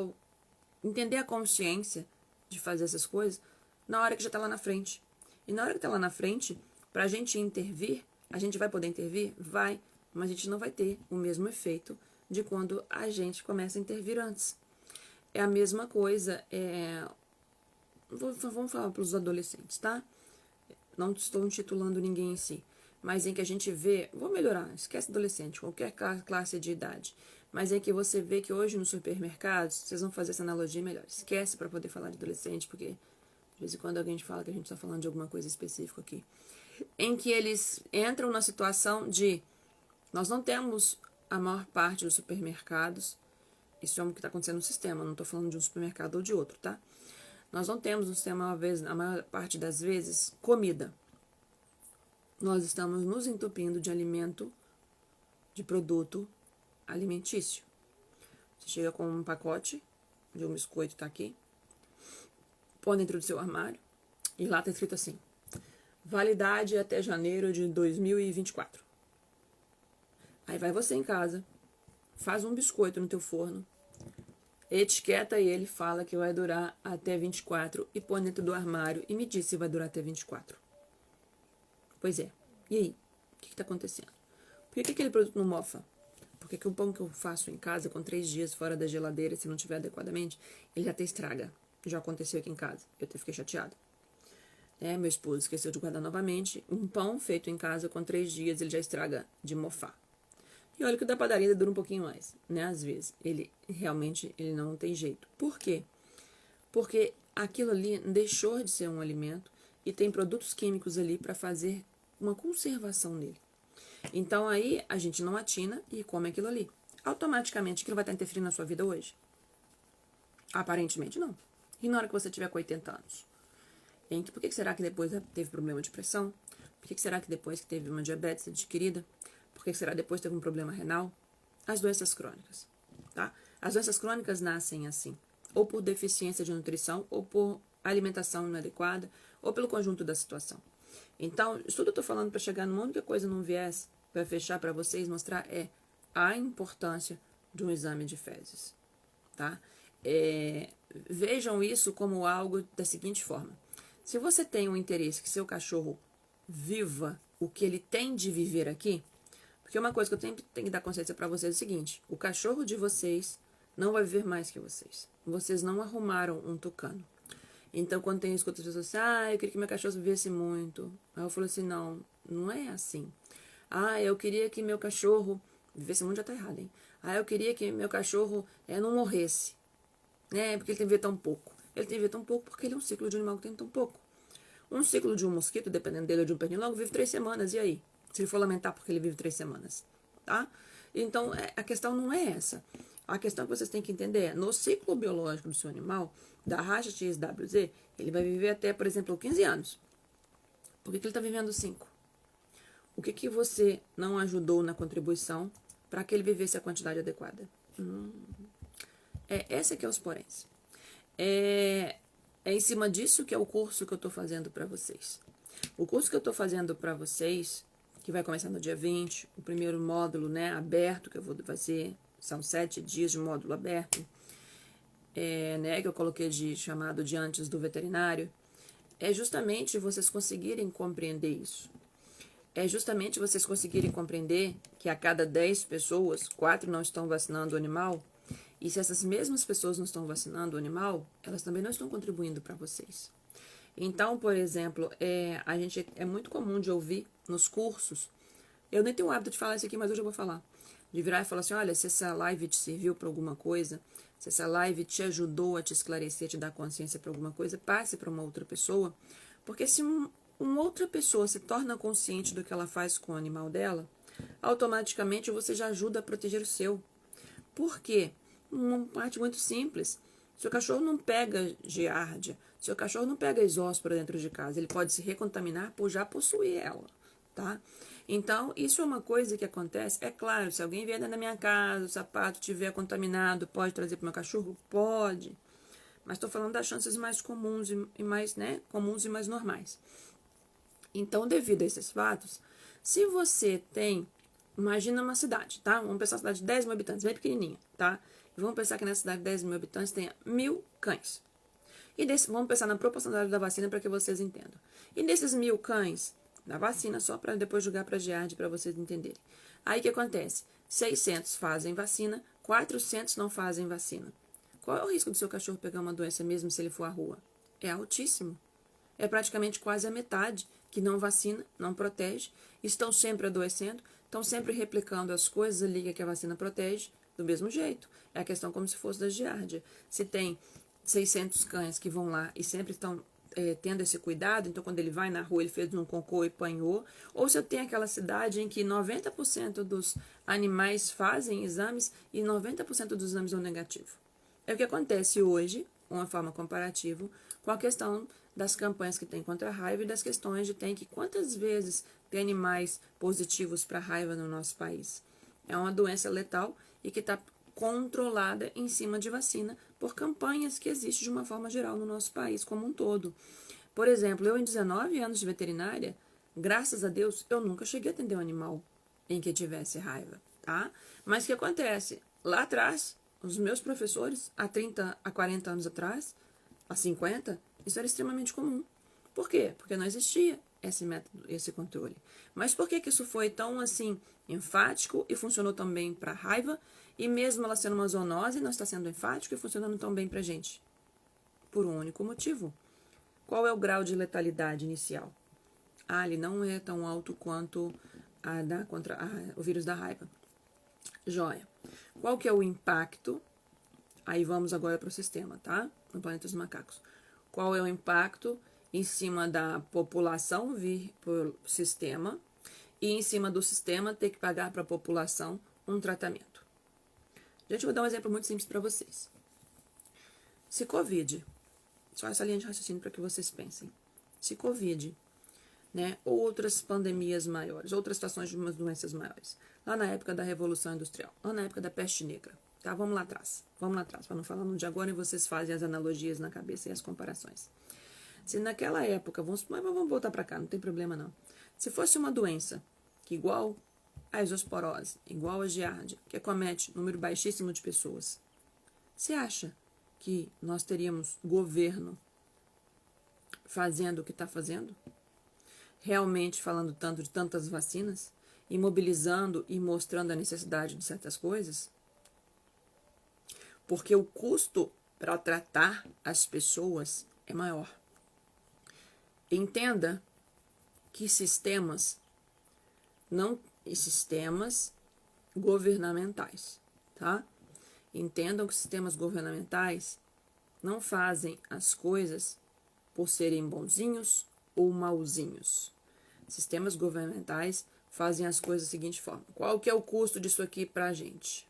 entender a consciência de fazer essas coisas na hora que já tá lá na frente. E na hora que tá lá na frente, pra gente intervir, a gente vai poder intervir? Vai, mas a gente não vai ter o mesmo efeito de quando a gente começa a intervir antes. É a mesma coisa, vamos falar para os adolescentes, tá? Não estou intitulando ninguém em si, mas em que a gente vê, vou melhorar, esquece adolescente, qualquer classe de idade, mas em que você vê que hoje nos supermercados, vocês vão fazer essa analogia melhor, esquece para poder falar de adolescente, porque de vez em quando alguém fala que a gente está falando de alguma coisa específica aqui, em que eles entram na situação de, nós não temos a maior parte dos supermercados, isso é o que está acontecendo no sistema, não estou falando de um supermercado ou de outro, tá? Nós não temos no sistema, a maior parte das vezes, comida. Nós estamos nos entupindo de alimento, de produto alimentício. Você chega com um pacote de um biscoito, tá aqui, põe dentro do seu armário, e lá tá escrito assim, validade até janeiro de 2024. Aí vai você em casa, faz um biscoito no teu forno, etiqueta ele, fala que vai durar até 24 e põe dentro do armário e me diz se vai durar até 24. Pois é. E aí? O que está acontecendo? Por que aquele produto não mofa? Porque o pão que eu faço em casa com 3 dias fora da geladeira, se não tiver adequadamente, ele já até estraga. Já aconteceu aqui em casa. Eu até fiquei chateada. Meu esposo esqueceu de guardar novamente. Um pão feito em casa com 3 dias, ele já estraga de mofar. E olha que o da padaria dura um pouquinho mais, né? Às vezes. Ele realmente não tem jeito. Por quê? Porque aquilo ali deixou de ser um alimento e tem produtos químicos ali para fazer uma conservação nele. Então aí a gente não atina e come aquilo ali. Automaticamente aquilo vai estar interferindo na sua vida hoje? Aparentemente não. E na hora que você tiver com 80 anos? Por que será que depois teve problema de pressão? Por que será que depois que teve uma diabetes adquirida? Por que será que depois teve um problema renal? As doenças crônicas, tá? As doenças crônicas nascem assim, ou por deficiência de nutrição, ou por alimentação inadequada, ou pelo conjunto da situação. Então, isso tudo eu tô falando para chegar numa única coisa, num viés, para fechar para vocês, mostrar a importância de um exame de fezes, tá? Vejam isso como algo da seguinte forma. Se você tem um interesse que seu cachorro viva o que ele tem de viver aqui, porque uma coisa que eu sempre tenho que dar consciência para vocês é o seguinte, o cachorro de vocês não vai viver mais que vocês. Vocês não arrumaram um tucano. Então, quando tem escuta as pessoas assim, eu queria que meu cachorro vivesse muito. Aí eu falo assim, não é assim. Eu queria que meu cachorro vivesse muito, já tá errado, hein? Eu queria que meu cachorro não morresse, né? Porque ele tem que viver tão pouco. Ele tem que viver tão pouco porque ele é um ciclo de animal que tem tão pouco. Um ciclo de um mosquito, dependendo dele ou de um pernilongo, vive 3 semanas, e aí? Se ele for lamentar porque ele vive 3 semanas, tá? Então, a questão não é essa. A questão que vocês têm que entender é, no ciclo biológico do seu animal, da raça XWZ, ele vai viver até, por exemplo, 15 anos. Por que ele está vivendo 5? O que você não ajudou na contribuição para que ele vivesse a quantidade adequada? Essa que é os poréns. É em cima disso que é o curso que eu estou fazendo para vocês. O curso que eu estou fazendo para vocês, que vai começar no dia 20, o primeiro módulo, né, aberto, que eu vou fazer, são 7 dias de módulo aberto. né, que eu coloquei de chamado de antes do veterinário, é justamente vocês conseguirem compreender isso. É justamente vocês conseguirem compreender que a cada 10 pessoas, 4 não estão vacinando o animal, e se essas mesmas pessoas não estão vacinando o animal, elas também não estão contribuindo para vocês. Então, por exemplo, a gente é muito comum de ouvir nos cursos, eu nem tenho o hábito de falar isso aqui, mas hoje eu vou falar, de virar e falar assim, olha, se essa live te serviu para alguma coisa, se essa live te ajudou a te esclarecer, te dar consciência para alguma coisa, passe para uma outra pessoa, porque se uma outra pessoa se torna consciente do que ela faz com o animal dela, automaticamente você já ajuda a proteger o seu. Por quê? Uma parte muito simples. Seu cachorro não pega giardia, seu cachorro não pega isóspora dentro de casa, ele pode se recontaminar por já possuir ela, tá? Então, isso é uma coisa que acontece. É claro, se alguém vier dentro da minha casa, o sapato estiver contaminado, pode trazer para o meu cachorro? Pode. Mas estou falando das chances mais comuns e mais, né, comuns e mais normais. Então, devido a esses fatos, se você tem, imagina uma cidade, tá? Vamos pensar uma cidade de 10 mil habitantes, bem pequenininha, tá? E vamos pensar que nessa cidade de 10 mil habitantes tenha 1.000 cães. E vamos pensar na proporcionalidade da vacina para que vocês entendam. E desses 1.000 cães, da vacina, só para depois jogar para a Giardia para vocês entenderem. Aí o que acontece? 600 fazem vacina, 400 não fazem vacina. Qual é o risco do seu cachorro pegar uma doença mesmo se ele for à rua? É altíssimo. É praticamente quase a metade que não vacina, não protege, estão sempre adoecendo, estão sempre replicando as coisas ali que a vacina protege, do mesmo jeito. É a questão como se fosse da giardia. Se tem 600 cães que vão lá e sempre estão tendo esse cuidado, então quando ele vai na rua ele fez um cocô e apanhou, ou se eu tenho aquela cidade em que 90% dos animais fazem exames e 90% dos exames são negativos. É o que acontece hoje, uma forma comparativa, com a questão das campanhas que tem contra a raiva e das questões de tem que quantas vezes tem animais positivos para a raiva no nosso país. É uma doença letal e que está controlada em cima de vacina por campanhas que existem de uma forma geral no nosso país como um todo. Por exemplo, eu em 19 anos de veterinária, graças a Deus, eu nunca cheguei a atender um animal em que tivesse raiva, tá? Mas o que acontece? Lá atrás, os meus professores, há 30, há 40 anos atrás, há 50, isso era extremamente comum. Por quê? Porque não existia esse método, esse controle. Mas por que isso foi tão assim enfático e funcionou tão bem para a raiva e mesmo ela sendo uma zoonose não está sendo enfático e funcionando tão bem para a gente? Por um único motivo. Qual é o grau de letalidade inicial? Ele não é tão alto quanto o vírus da raiva. Joia. Qual que é o impacto? Aí vamos agora para o sistema, tá? No planeta dos macacos. Qual é o impacto em cima da população vir por sistema e em cima do sistema ter que pagar para a população um tratamento? Gente, eu vou dar um exemplo muito simples para vocês. Se Covid, só essa linha de raciocínio para que vocês pensem. Se Covid, né, ou outras pandemias maiores, outras situações de umas doenças maiores, lá na época da Revolução Industrial, lá na época da peste negra, tá? Vamos lá atrás, para não falar no de agora e vocês fazem as analogias na cabeça e as comparações. Se naquela época, vamos voltar para cá, não tem problema não. Se fosse uma doença que igual a isosporose, igual a giardia, que acomete um número baixíssimo de pessoas, você acha que nós teríamos governo fazendo o que está fazendo? Realmente falando tanto de tantas vacinas? E mobilizando e mostrando a necessidade de certas coisas? Porque o custo para tratar as pessoas é maior. Entenda que sistemas governamentais, tá? Entendam que sistemas governamentais não fazem as coisas por serem bonzinhos ou mauzinhos. Sistemas governamentais fazem as coisas da seguinte forma. Qual que é o custo disso aqui pra gente?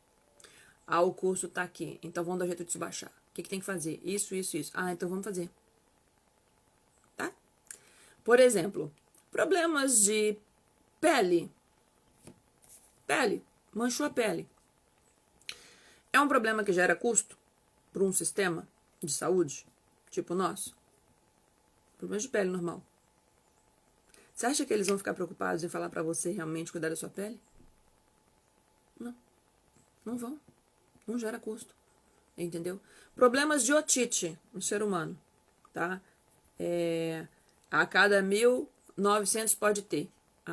O custo tá aqui, então vamos dar jeito de se baixar. O que tem que fazer? Isso. Então vamos fazer. Tá? Por exemplo, problemas de pele. Manchou a pele. É um problema que gera custo para um sistema de saúde, tipo o nosso? Problema de pele normal. Você acha que eles vão ficar preocupados em falar para você realmente cuidar da sua pele? Não. Não vão. Não gera custo. entendeu? Problemas de otite no ser humano, tá? A cada 1.900 pode ter.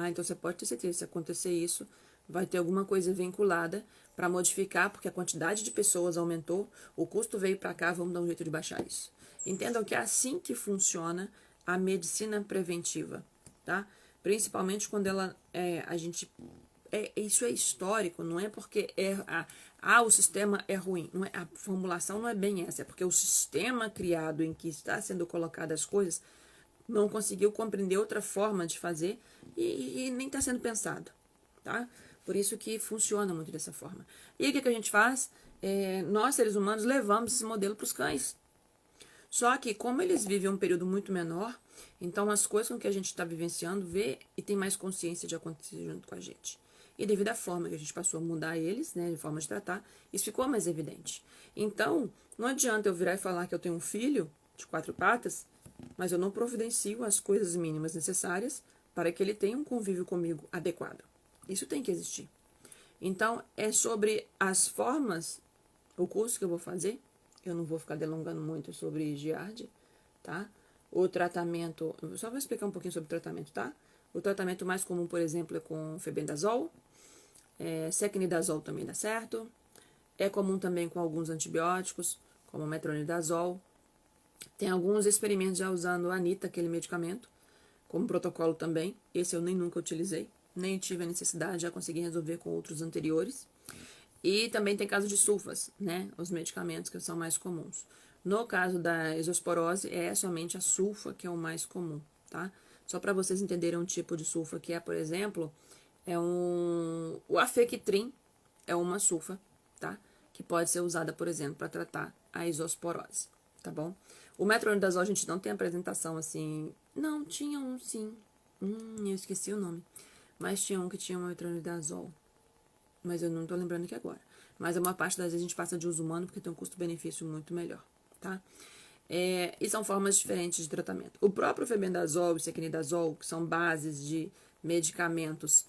Então você pode ter certeza, se acontecer isso, vai ter alguma coisa vinculada para modificar, porque a quantidade de pessoas aumentou, o custo veio para cá, vamos dar um jeito de baixar isso. Entendam que é assim que funciona a medicina preventiva, tá? Principalmente quando isso é histórico, não é porque o sistema é ruim, não é, a formulação não é bem essa, é porque o sistema criado em que está sendo colocadas as coisas não conseguiu compreender outra forma de fazer e nem está sendo pensado, tá? Por isso que funciona muito dessa forma. E o que a gente faz? Nós, seres humanos, levamos esse modelo para os cães. Só que, como eles vivem um período muito menor, então as coisas com que a gente está vivenciando vê e tem mais consciência de acontecer junto com a gente. E devido à forma que a gente passou a mudar eles, né, de forma de tratar, isso ficou mais evidente. Então, não adianta eu virar e falar que eu tenho um filho de 4 patas, mas eu não providencio as coisas mínimas necessárias para que ele tenha um convívio comigo adequado. Isso tem que existir. Então, é sobre as formas, o curso que eu vou fazer, eu não vou ficar delongando muito sobre Giardia, tá? O tratamento, só vou explicar um pouquinho sobre o tratamento, tá? O tratamento mais comum, por exemplo, é com febendazol, secnidazol também dá certo, é comum também com alguns antibióticos, como metronidazol. Tem alguns experimentos já usando a Anita, aquele medicamento, como protocolo também. Esse eu nem nunca utilizei, nem tive a necessidade, já consegui resolver com outros anteriores. E também tem caso de sulfas, né? Os medicamentos que são mais comuns. No caso da exosporose, é somente a sulfa que é o mais comum, tá? Só para vocês entenderem um tipo de sulfa que é, por exemplo, o afectrin é uma sulfa, tá? Que pode ser usada, por exemplo, para tratar a exosporose, tá bom? O metronidazol a gente não tem apresentação assim. Não, tinha um sim. Eu esqueci o nome. Mas tinha um que tinha um metronidazol. Mas eu não tô lembrando aqui agora. Mas a maior parte das vezes a gente passa de uso humano porque tem um custo-benefício muito melhor, tá? E são formas diferentes de tratamento. O próprio febendazol e secnidazol, que são bases de medicamentos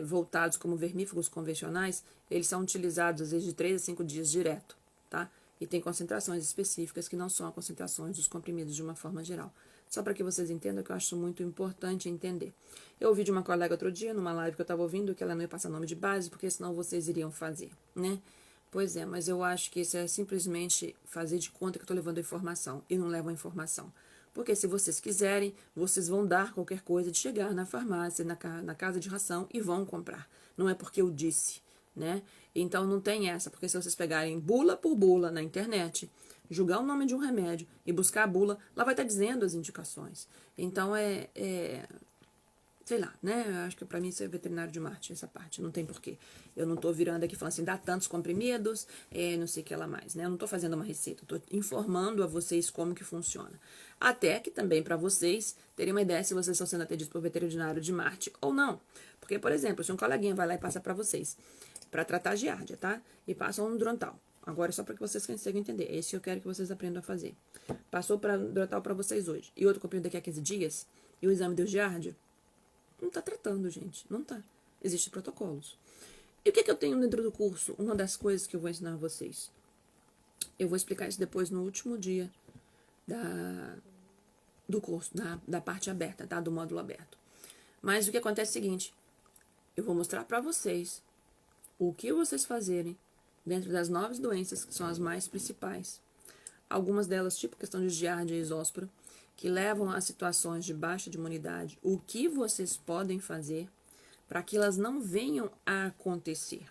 voltados como vermífugos convencionais, eles são utilizados às vezes de 3 a 5 dias direto, tá? E tem concentrações específicas que não são as concentrações dos comprimidos de uma forma geral. Só para que vocês entendam, que eu acho muito importante entender. Eu ouvi de uma colega outro dia, numa live que eu estava ouvindo, que ela não ia passar nome de base, porque senão vocês iriam fazer, né? Pois é, mas eu acho que isso é simplesmente fazer de conta que eu estou levando a informação e não levo a informação. Porque se vocês quiserem, vocês vão dar qualquer coisa de chegar na farmácia, na casa de ração e vão comprar. Não é porque eu disse, né? Então não tem essa, porque se vocês pegarem bula por bula na internet, julgar o nome de um remédio e buscar a bula, lá vai estar dizendo as indicações. Então sei lá, né? Eu acho que pra mim isso é veterinário de Marte, essa parte, não tem porquê. Eu não tô virando aqui falando assim, dá tantos comprimidos, não sei o que lá mais, né? Eu não tô fazendo uma receita, eu tô informando a vocês como que funciona. Até que também para vocês terem uma ideia se vocês estão sendo atendidos por veterinário de Marte ou não. Porque, por exemplo, se um coleguinha vai lá e passa para vocês, para tratar a giardia, tá? E passa um Drontal. Agora, só para que vocês consigam entender, esse eu quero que vocês aprendam a fazer. Passou para Drontal para vocês hoje, e outro comprimido daqui a 15 dias, e o exame deu giardia, não tá tratando, gente. Não tá. Existem protocolos. E o que eu tenho dentro do curso? Uma das coisas que eu vou ensinar a vocês. Eu vou explicar isso depois no último dia do curso, da parte aberta, tá? Do módulo aberto. Mas o que acontece é o seguinte. Eu vou mostrar pra vocês o que vocês fazerem dentro das 9 doenças, que são as mais principais. Algumas delas, tipo questão de giardia e esóspora, que levam a situações de baixa de imunidade, o que vocês podem fazer para que elas não venham a acontecer,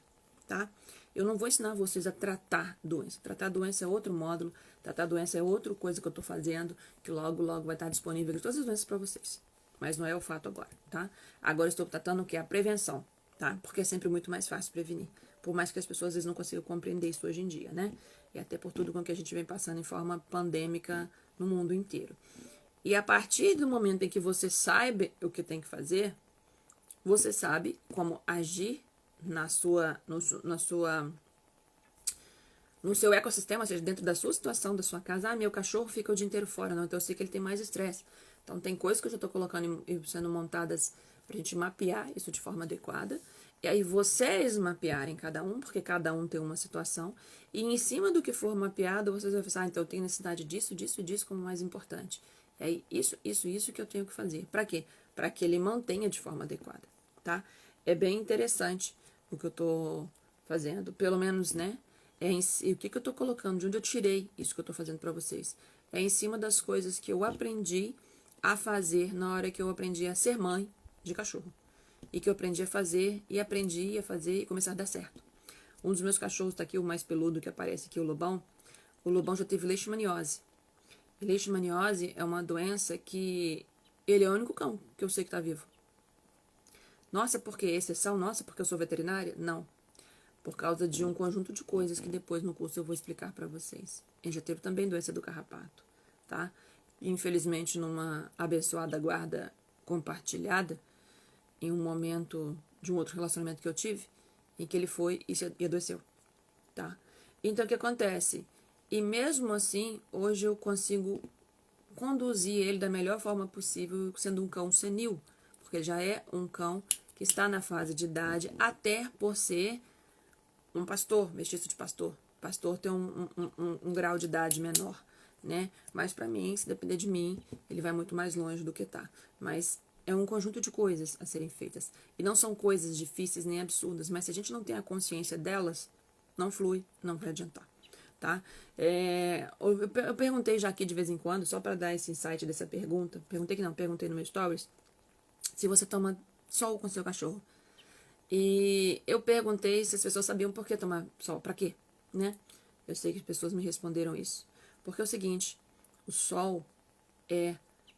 tá? Eu não vou ensinar vocês a tratar doença. Tratar doença é outro módulo, tratar doença é outra coisa que eu tô fazendo, que logo, logo vai estar disponível todas as doenças para vocês. Mas não é o fato agora, tá? Agora eu estou tratando o que é a prevenção, tá? Porque é sempre muito mais fácil prevenir. Por mais que as pessoas às vezes não consigam compreender isso hoje em dia, né? E até por tudo com que a gente vem passando em forma pandêmica no mundo inteiro. E a partir do momento em que você sabe o que tem que fazer, você sabe como agir no seu ecossistema, ou seja, dentro da sua situação, da sua casa. Meu cachorro fica o dia inteiro fora, não, então eu sei que ele tem mais estresse. Então tem coisas que eu já estou colocando e sendo montadas para a gente mapear isso de forma adequada. E aí vocês mapearem cada um, porque cada um tem uma situação, e em cima do que for mapeado, vocês vão pensar, então eu tenho necessidade disso, disso e disso como mais importante. E aí isso que eu tenho que fazer. Para quê? Para que ele mantenha de forma adequada, tá? É bem interessante o que eu tô fazendo, pelo menos, né? E o que eu tô colocando, de onde eu tirei isso que eu tô fazendo para vocês. É em cima das coisas que eu aprendi a fazer na hora que eu aprendi a ser mãe de cachorro. E que eu aprendi a fazer e começar a dar certo. Um dos meus cachorros tá aqui, o mais peludo que aparece aqui, o Lobão. O Lobão já teve leishmaniose. E leishmaniose é uma doença que ele é o único cão que eu sei que tá vivo. Nossa, porque exceção? Nossa, porque eu sou veterinária? Não. Por causa de um conjunto de coisas que depois no curso eu vou explicar para vocês. Ele já teve também doença do carrapato, tá? Infelizmente, numa abençoada guarda compartilhada, em um momento de um outro relacionamento que eu tive, em que ele foi e adoeceu, tá? Então, o que acontece? E mesmo assim, hoje eu consigo conduzir ele da melhor forma possível, sendo um cão senil, porque ele já é um cão que está na fase de idade, até por ser um pastor, mestiço de pastor. Pastor tem um grau de idade menor, né? Mas para mim, se depender de mim, ele vai muito mais longe do que tá. Mas é um conjunto de coisas a serem feitas. E não são coisas difíceis nem absurdas, mas se a gente não tem a consciência delas, não flui, não vai adiantar, tá? Eu perguntei já aqui de vez em quando, só para dar esse insight dessa pergunta. Perguntei no meu stories, se você toma sol com seu cachorro. E eu perguntei se as pessoas sabiam por que tomar sol, pra quê, né? Eu sei que as pessoas me responderam isso. Porque é o seguinte, o sol é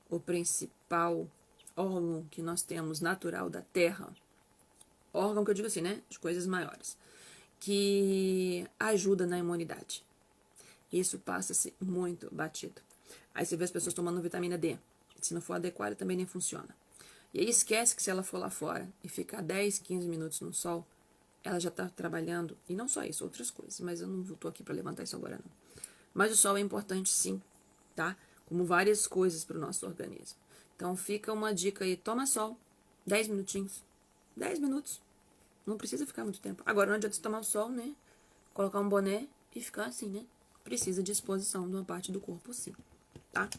o principal órgão que nós temos natural da Terra. Órgão que eu digo assim, né? De coisas maiores. Que ajuda na imunidade. Isso passa-se muito batido. Aí você vê as pessoas tomando vitamina D. Se não for adequada, também nem funciona. E aí esquece que se ela for lá fora e ficar 10, 15 minutos no sol, ela já está trabalhando, e não só isso, outras coisas, mas eu não estou aqui para levantar isso agora não. Mas o sol é importante sim, tá? Como várias coisas para o nosso organismo. Então fica uma dica aí, toma sol, 10 minutinhos, 10 minutos, não precisa ficar muito tempo. Agora não adianta você tomar o sol, né? Colocar um boné e ficar assim, né? Precisa de exposição de uma parte do corpo sim, tá?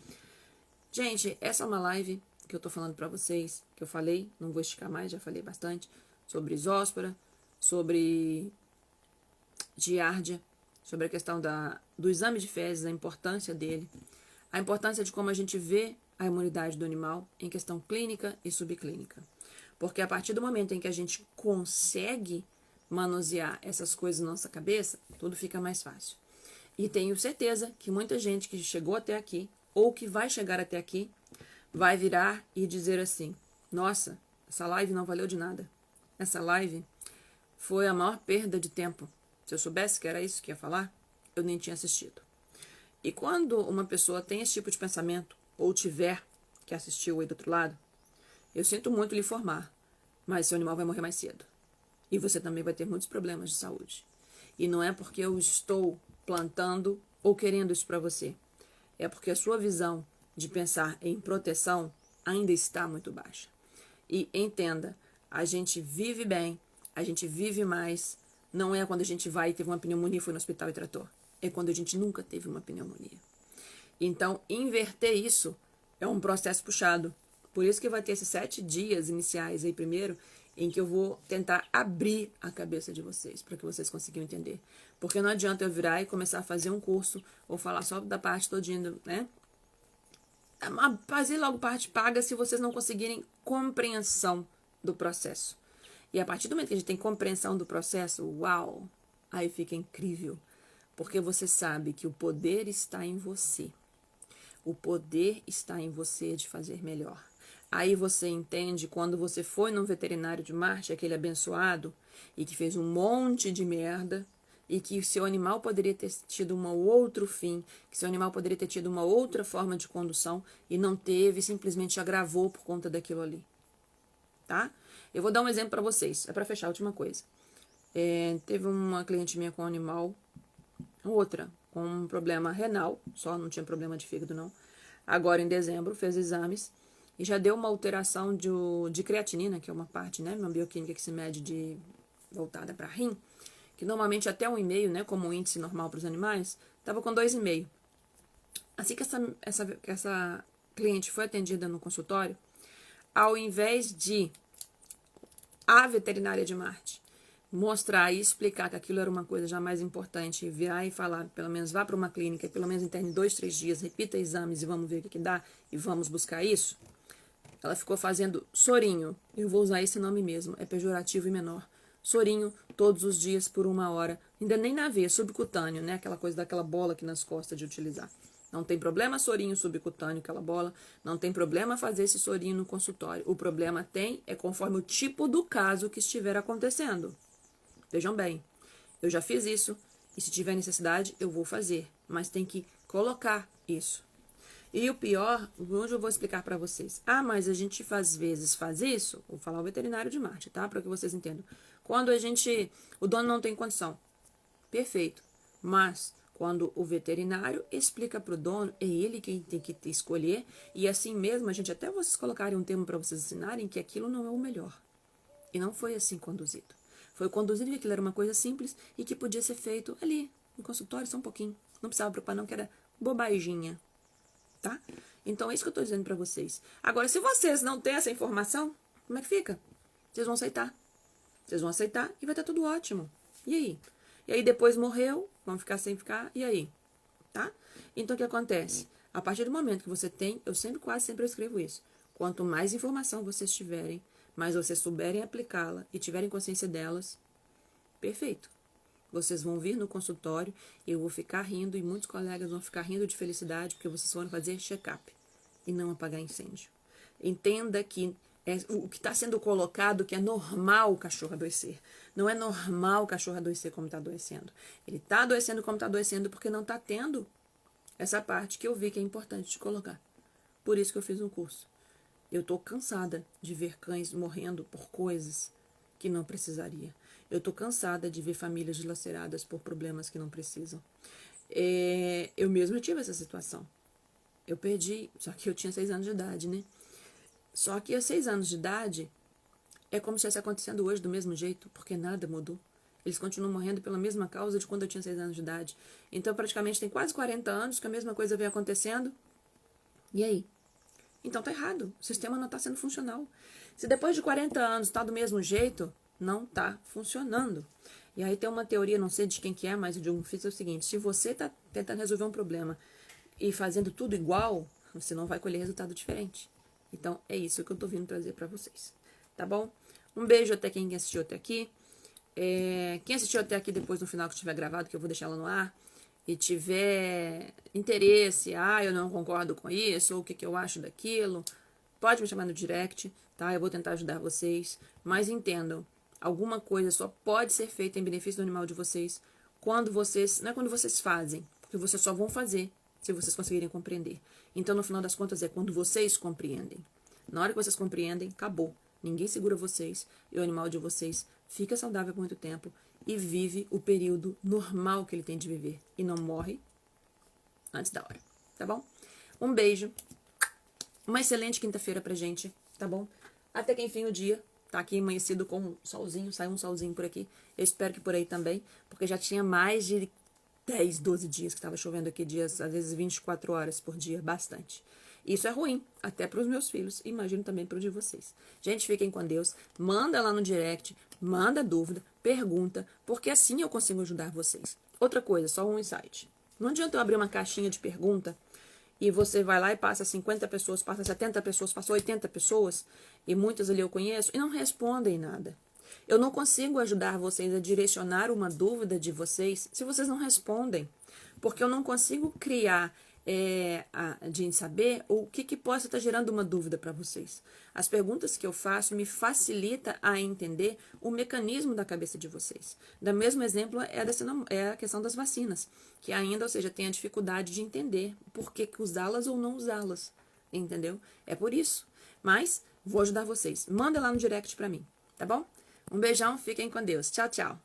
Gente, essa é uma live que eu tô falando pra vocês, que eu falei, não vou esticar mais, já falei bastante, sobre isóspora, sobre giardia, sobre a questão do exame de fezes, a importância dele, a importância de como a gente vê a imunidade do animal em questão clínica e subclínica. Porque a partir do momento em que a gente consegue manusear essas coisas na nossa cabeça, tudo fica mais fácil. E tenho certeza que muita gente que chegou até aqui, ou que vai chegar até aqui, vai virar e dizer assim, nossa, essa live não valeu de nada. Essa live foi a maior perda de tempo. Se eu soubesse que era isso que ia falar, eu nem tinha assistido. E quando uma pessoa tem esse tipo de pensamento, ou tiver, que assistiu aí do outro lado, eu sinto muito lhe informar, mas seu animal vai morrer mais cedo. E você também vai ter muitos problemas de saúde. E não é porque eu estou plantando ou querendo isso para você. É porque a sua visão de pensar em proteção ainda está muito baixa. E entenda, a gente vive bem, a gente vive mais, não é quando a gente vai e teve uma pneumonia e foi no hospital e tratou. É quando a gente nunca teve uma pneumonia. Então, inverter isso é um processo puxado. Por isso que vai ter esses 7 dias iniciais aí primeiro, em que eu vou tentar abrir a cabeça de vocês, para que vocês consigam entender. Porque não adianta eu virar e começar a fazer um curso, ou falar só da parte todinha, né? Fazer logo parte paga se vocês não conseguirem compreensão do processo. E a partir do momento que a gente tem compreensão do processo, uau, aí fica incrível. Porque você sabe que o poder está em você. O poder está em você de fazer melhor. Aí você entende quando você foi num veterinário de Marte, aquele abençoado, e que fez um monte de merda, e que seu animal poderia ter tido um outro fim, que seu animal poderia ter tido uma outra forma de condução, e não teve, simplesmente agravou por conta daquilo ali. Tá? Eu vou dar um exemplo para vocês, é para fechar a última coisa. Teve uma cliente minha com um animal, outra com um problema renal, só não tinha problema de fígado não. Agora em dezembro fez exames e já deu uma alteração de creatinina, que é uma parte, né, uma bioquímica que se mede de voltada para rim, que normalmente até 1,5, né, como o índice normal para os animais, estava com 2,5. Assim que essa cliente foi atendida no consultório, ao invés de a veterinária de Marte mostrar e explicar que aquilo era uma coisa já mais importante, e virar e falar, pelo menos vá para uma clínica, pelo menos interne 2, 3 dias, repita exames e vamos ver o que dá, e vamos buscar isso, ela ficou fazendo sorinho. Eu vou usar esse nome mesmo, é pejorativo e menor. Sorinho todos os dias por 1 hora, ainda nem na veia, subcutâneo, né? Aquela coisa daquela bola aqui nas costas de utilizar. Não tem problema sorinho subcutâneo, aquela bola. Não tem problema fazer esse sorinho no consultório. O problema é conforme o tipo do caso que estiver acontecendo. Vejam bem, eu já fiz isso e se tiver necessidade eu vou fazer, mas tem que colocar isso. E o pior, hoje eu vou explicar para vocês. Ah, mas a gente às vezes faz isso, vou falar o veterinário de Marte, tá? Para que vocês entendam. Quando o dono não tem condição, perfeito, mas quando o veterinário explica para o dono, é ele quem tem que escolher, e assim mesmo, a gente até vocês colocarem um termo para vocês ensinarem que aquilo não é o melhor. E não foi assim conduzido. Foi conduzido que aquilo era uma coisa simples e que podia ser feito ali, no consultório, só um pouquinho. Não precisava preocupar não, que era bobaginha, tá? Então é isso que eu tô dizendo para vocês. Agora, se vocês não têm essa informação, como é que fica? Vocês vão aceitar. Vocês vão aceitar e vai estar tudo ótimo. E aí? E aí depois morreu, vão ficar sem ficar, e aí? Tá? Então o que acontece? A partir do momento que você tem, quase sempre eu escrevo isso. Quanto mais informação vocês tiverem, mais vocês souberem aplicá-la e tiverem consciência delas, perfeito. Vocês vão vir no consultório e eu vou ficar rindo e muitos colegas vão ficar rindo de felicidade porque vocês foram fazer check-up e não apagar incêndio. Entenda que o que está sendo colocado que é normal o cachorro adoecer. Não é normal o cachorro adoecer como está adoecendo. Ele está adoecendo como está adoecendo porque não está tendo essa parte que eu vi que é importante de colocar. Por isso que eu fiz um curso. Eu estou cansada de ver cães morrendo por coisas que não precisaria. Eu estou cansada de ver famílias dilaceradas por problemas que não precisam. Eu mesma tive essa situação. Eu perdi, só que eu tinha 6 anos de idade, né? Só que aos 6 anos de idade, é como se estivesse acontecendo hoje do mesmo jeito, porque nada mudou. Eles continuam morrendo pela mesma causa de quando eu tinha 6 anos de idade. Então, praticamente, tem quase 40 anos que a mesma coisa vem acontecendo. E aí? Então tá errado. O sistema não está sendo funcional. Se depois de 40 anos está do mesmo jeito, não está funcionando. E aí tem uma teoria, não sei de quem que é, mas o de um físico é o seguinte: se você está tentando resolver um problema e fazendo tudo igual, você não vai colher resultado diferente. Então é isso que eu tô vindo trazer para vocês. Tá bom? Um beijo até quem assistiu até aqui. Quem assistiu até aqui depois no final que estiver gravado, que eu vou deixar ela no ar, e tiver interesse, eu não concordo com isso, ou o que eu acho daquilo, pode me chamar no direct, tá? Eu vou tentar ajudar vocês, mas entendam, alguma coisa só pode ser feita em benefício do animal de vocês quando vocês, não é quando vocês fazem, porque vocês só vão fazer se vocês conseguirem compreender. Então, no final das contas, é quando vocês compreendem. Na hora que vocês compreendem, acabou. Ninguém segura vocês e o animal de vocês fica saudável por muito tempo e vive o período normal que ele tem de viver. E não morre antes da hora, tá bom? Um beijo. Uma excelente quinta-feira pra gente, tá bom? Até que enfim o dia tá aqui amanhecido com um solzinho, saiu um solzinho por aqui. Eu espero que por aí também, porque já tinha mais de 10, 12 dias que estava chovendo aqui, dias, às vezes 24 horas por dia, bastante. Isso é ruim, até para os meus filhos, imagino também para os de vocês. Gente, fiquem com Deus, manda lá no direct, manda dúvida, pergunta, porque assim eu consigo ajudar vocês. Outra coisa, só um insight. Não adianta eu abrir uma caixinha de pergunta e você vai lá e passa 50 pessoas, passa 70 pessoas, passa 80 pessoas, e muitas ali eu conheço, e não respondem nada. Eu não consigo ajudar vocês a direcionar uma dúvida de vocês se vocês não respondem. Porque eu não consigo criar de saber o que possa estar gerando uma dúvida para vocês. As perguntas que eu faço me facilita a entender o mecanismo da cabeça de vocês. Da mesmo exemplo é a questão das vacinas, que ainda, ou seja, tem a dificuldade de entender por que usá-las ou não usá-las, entendeu? É por isso. Mas vou ajudar vocês. Manda lá no direct para mim, tá bom? Um beijão, fiquem com Deus. Tchau, tchau.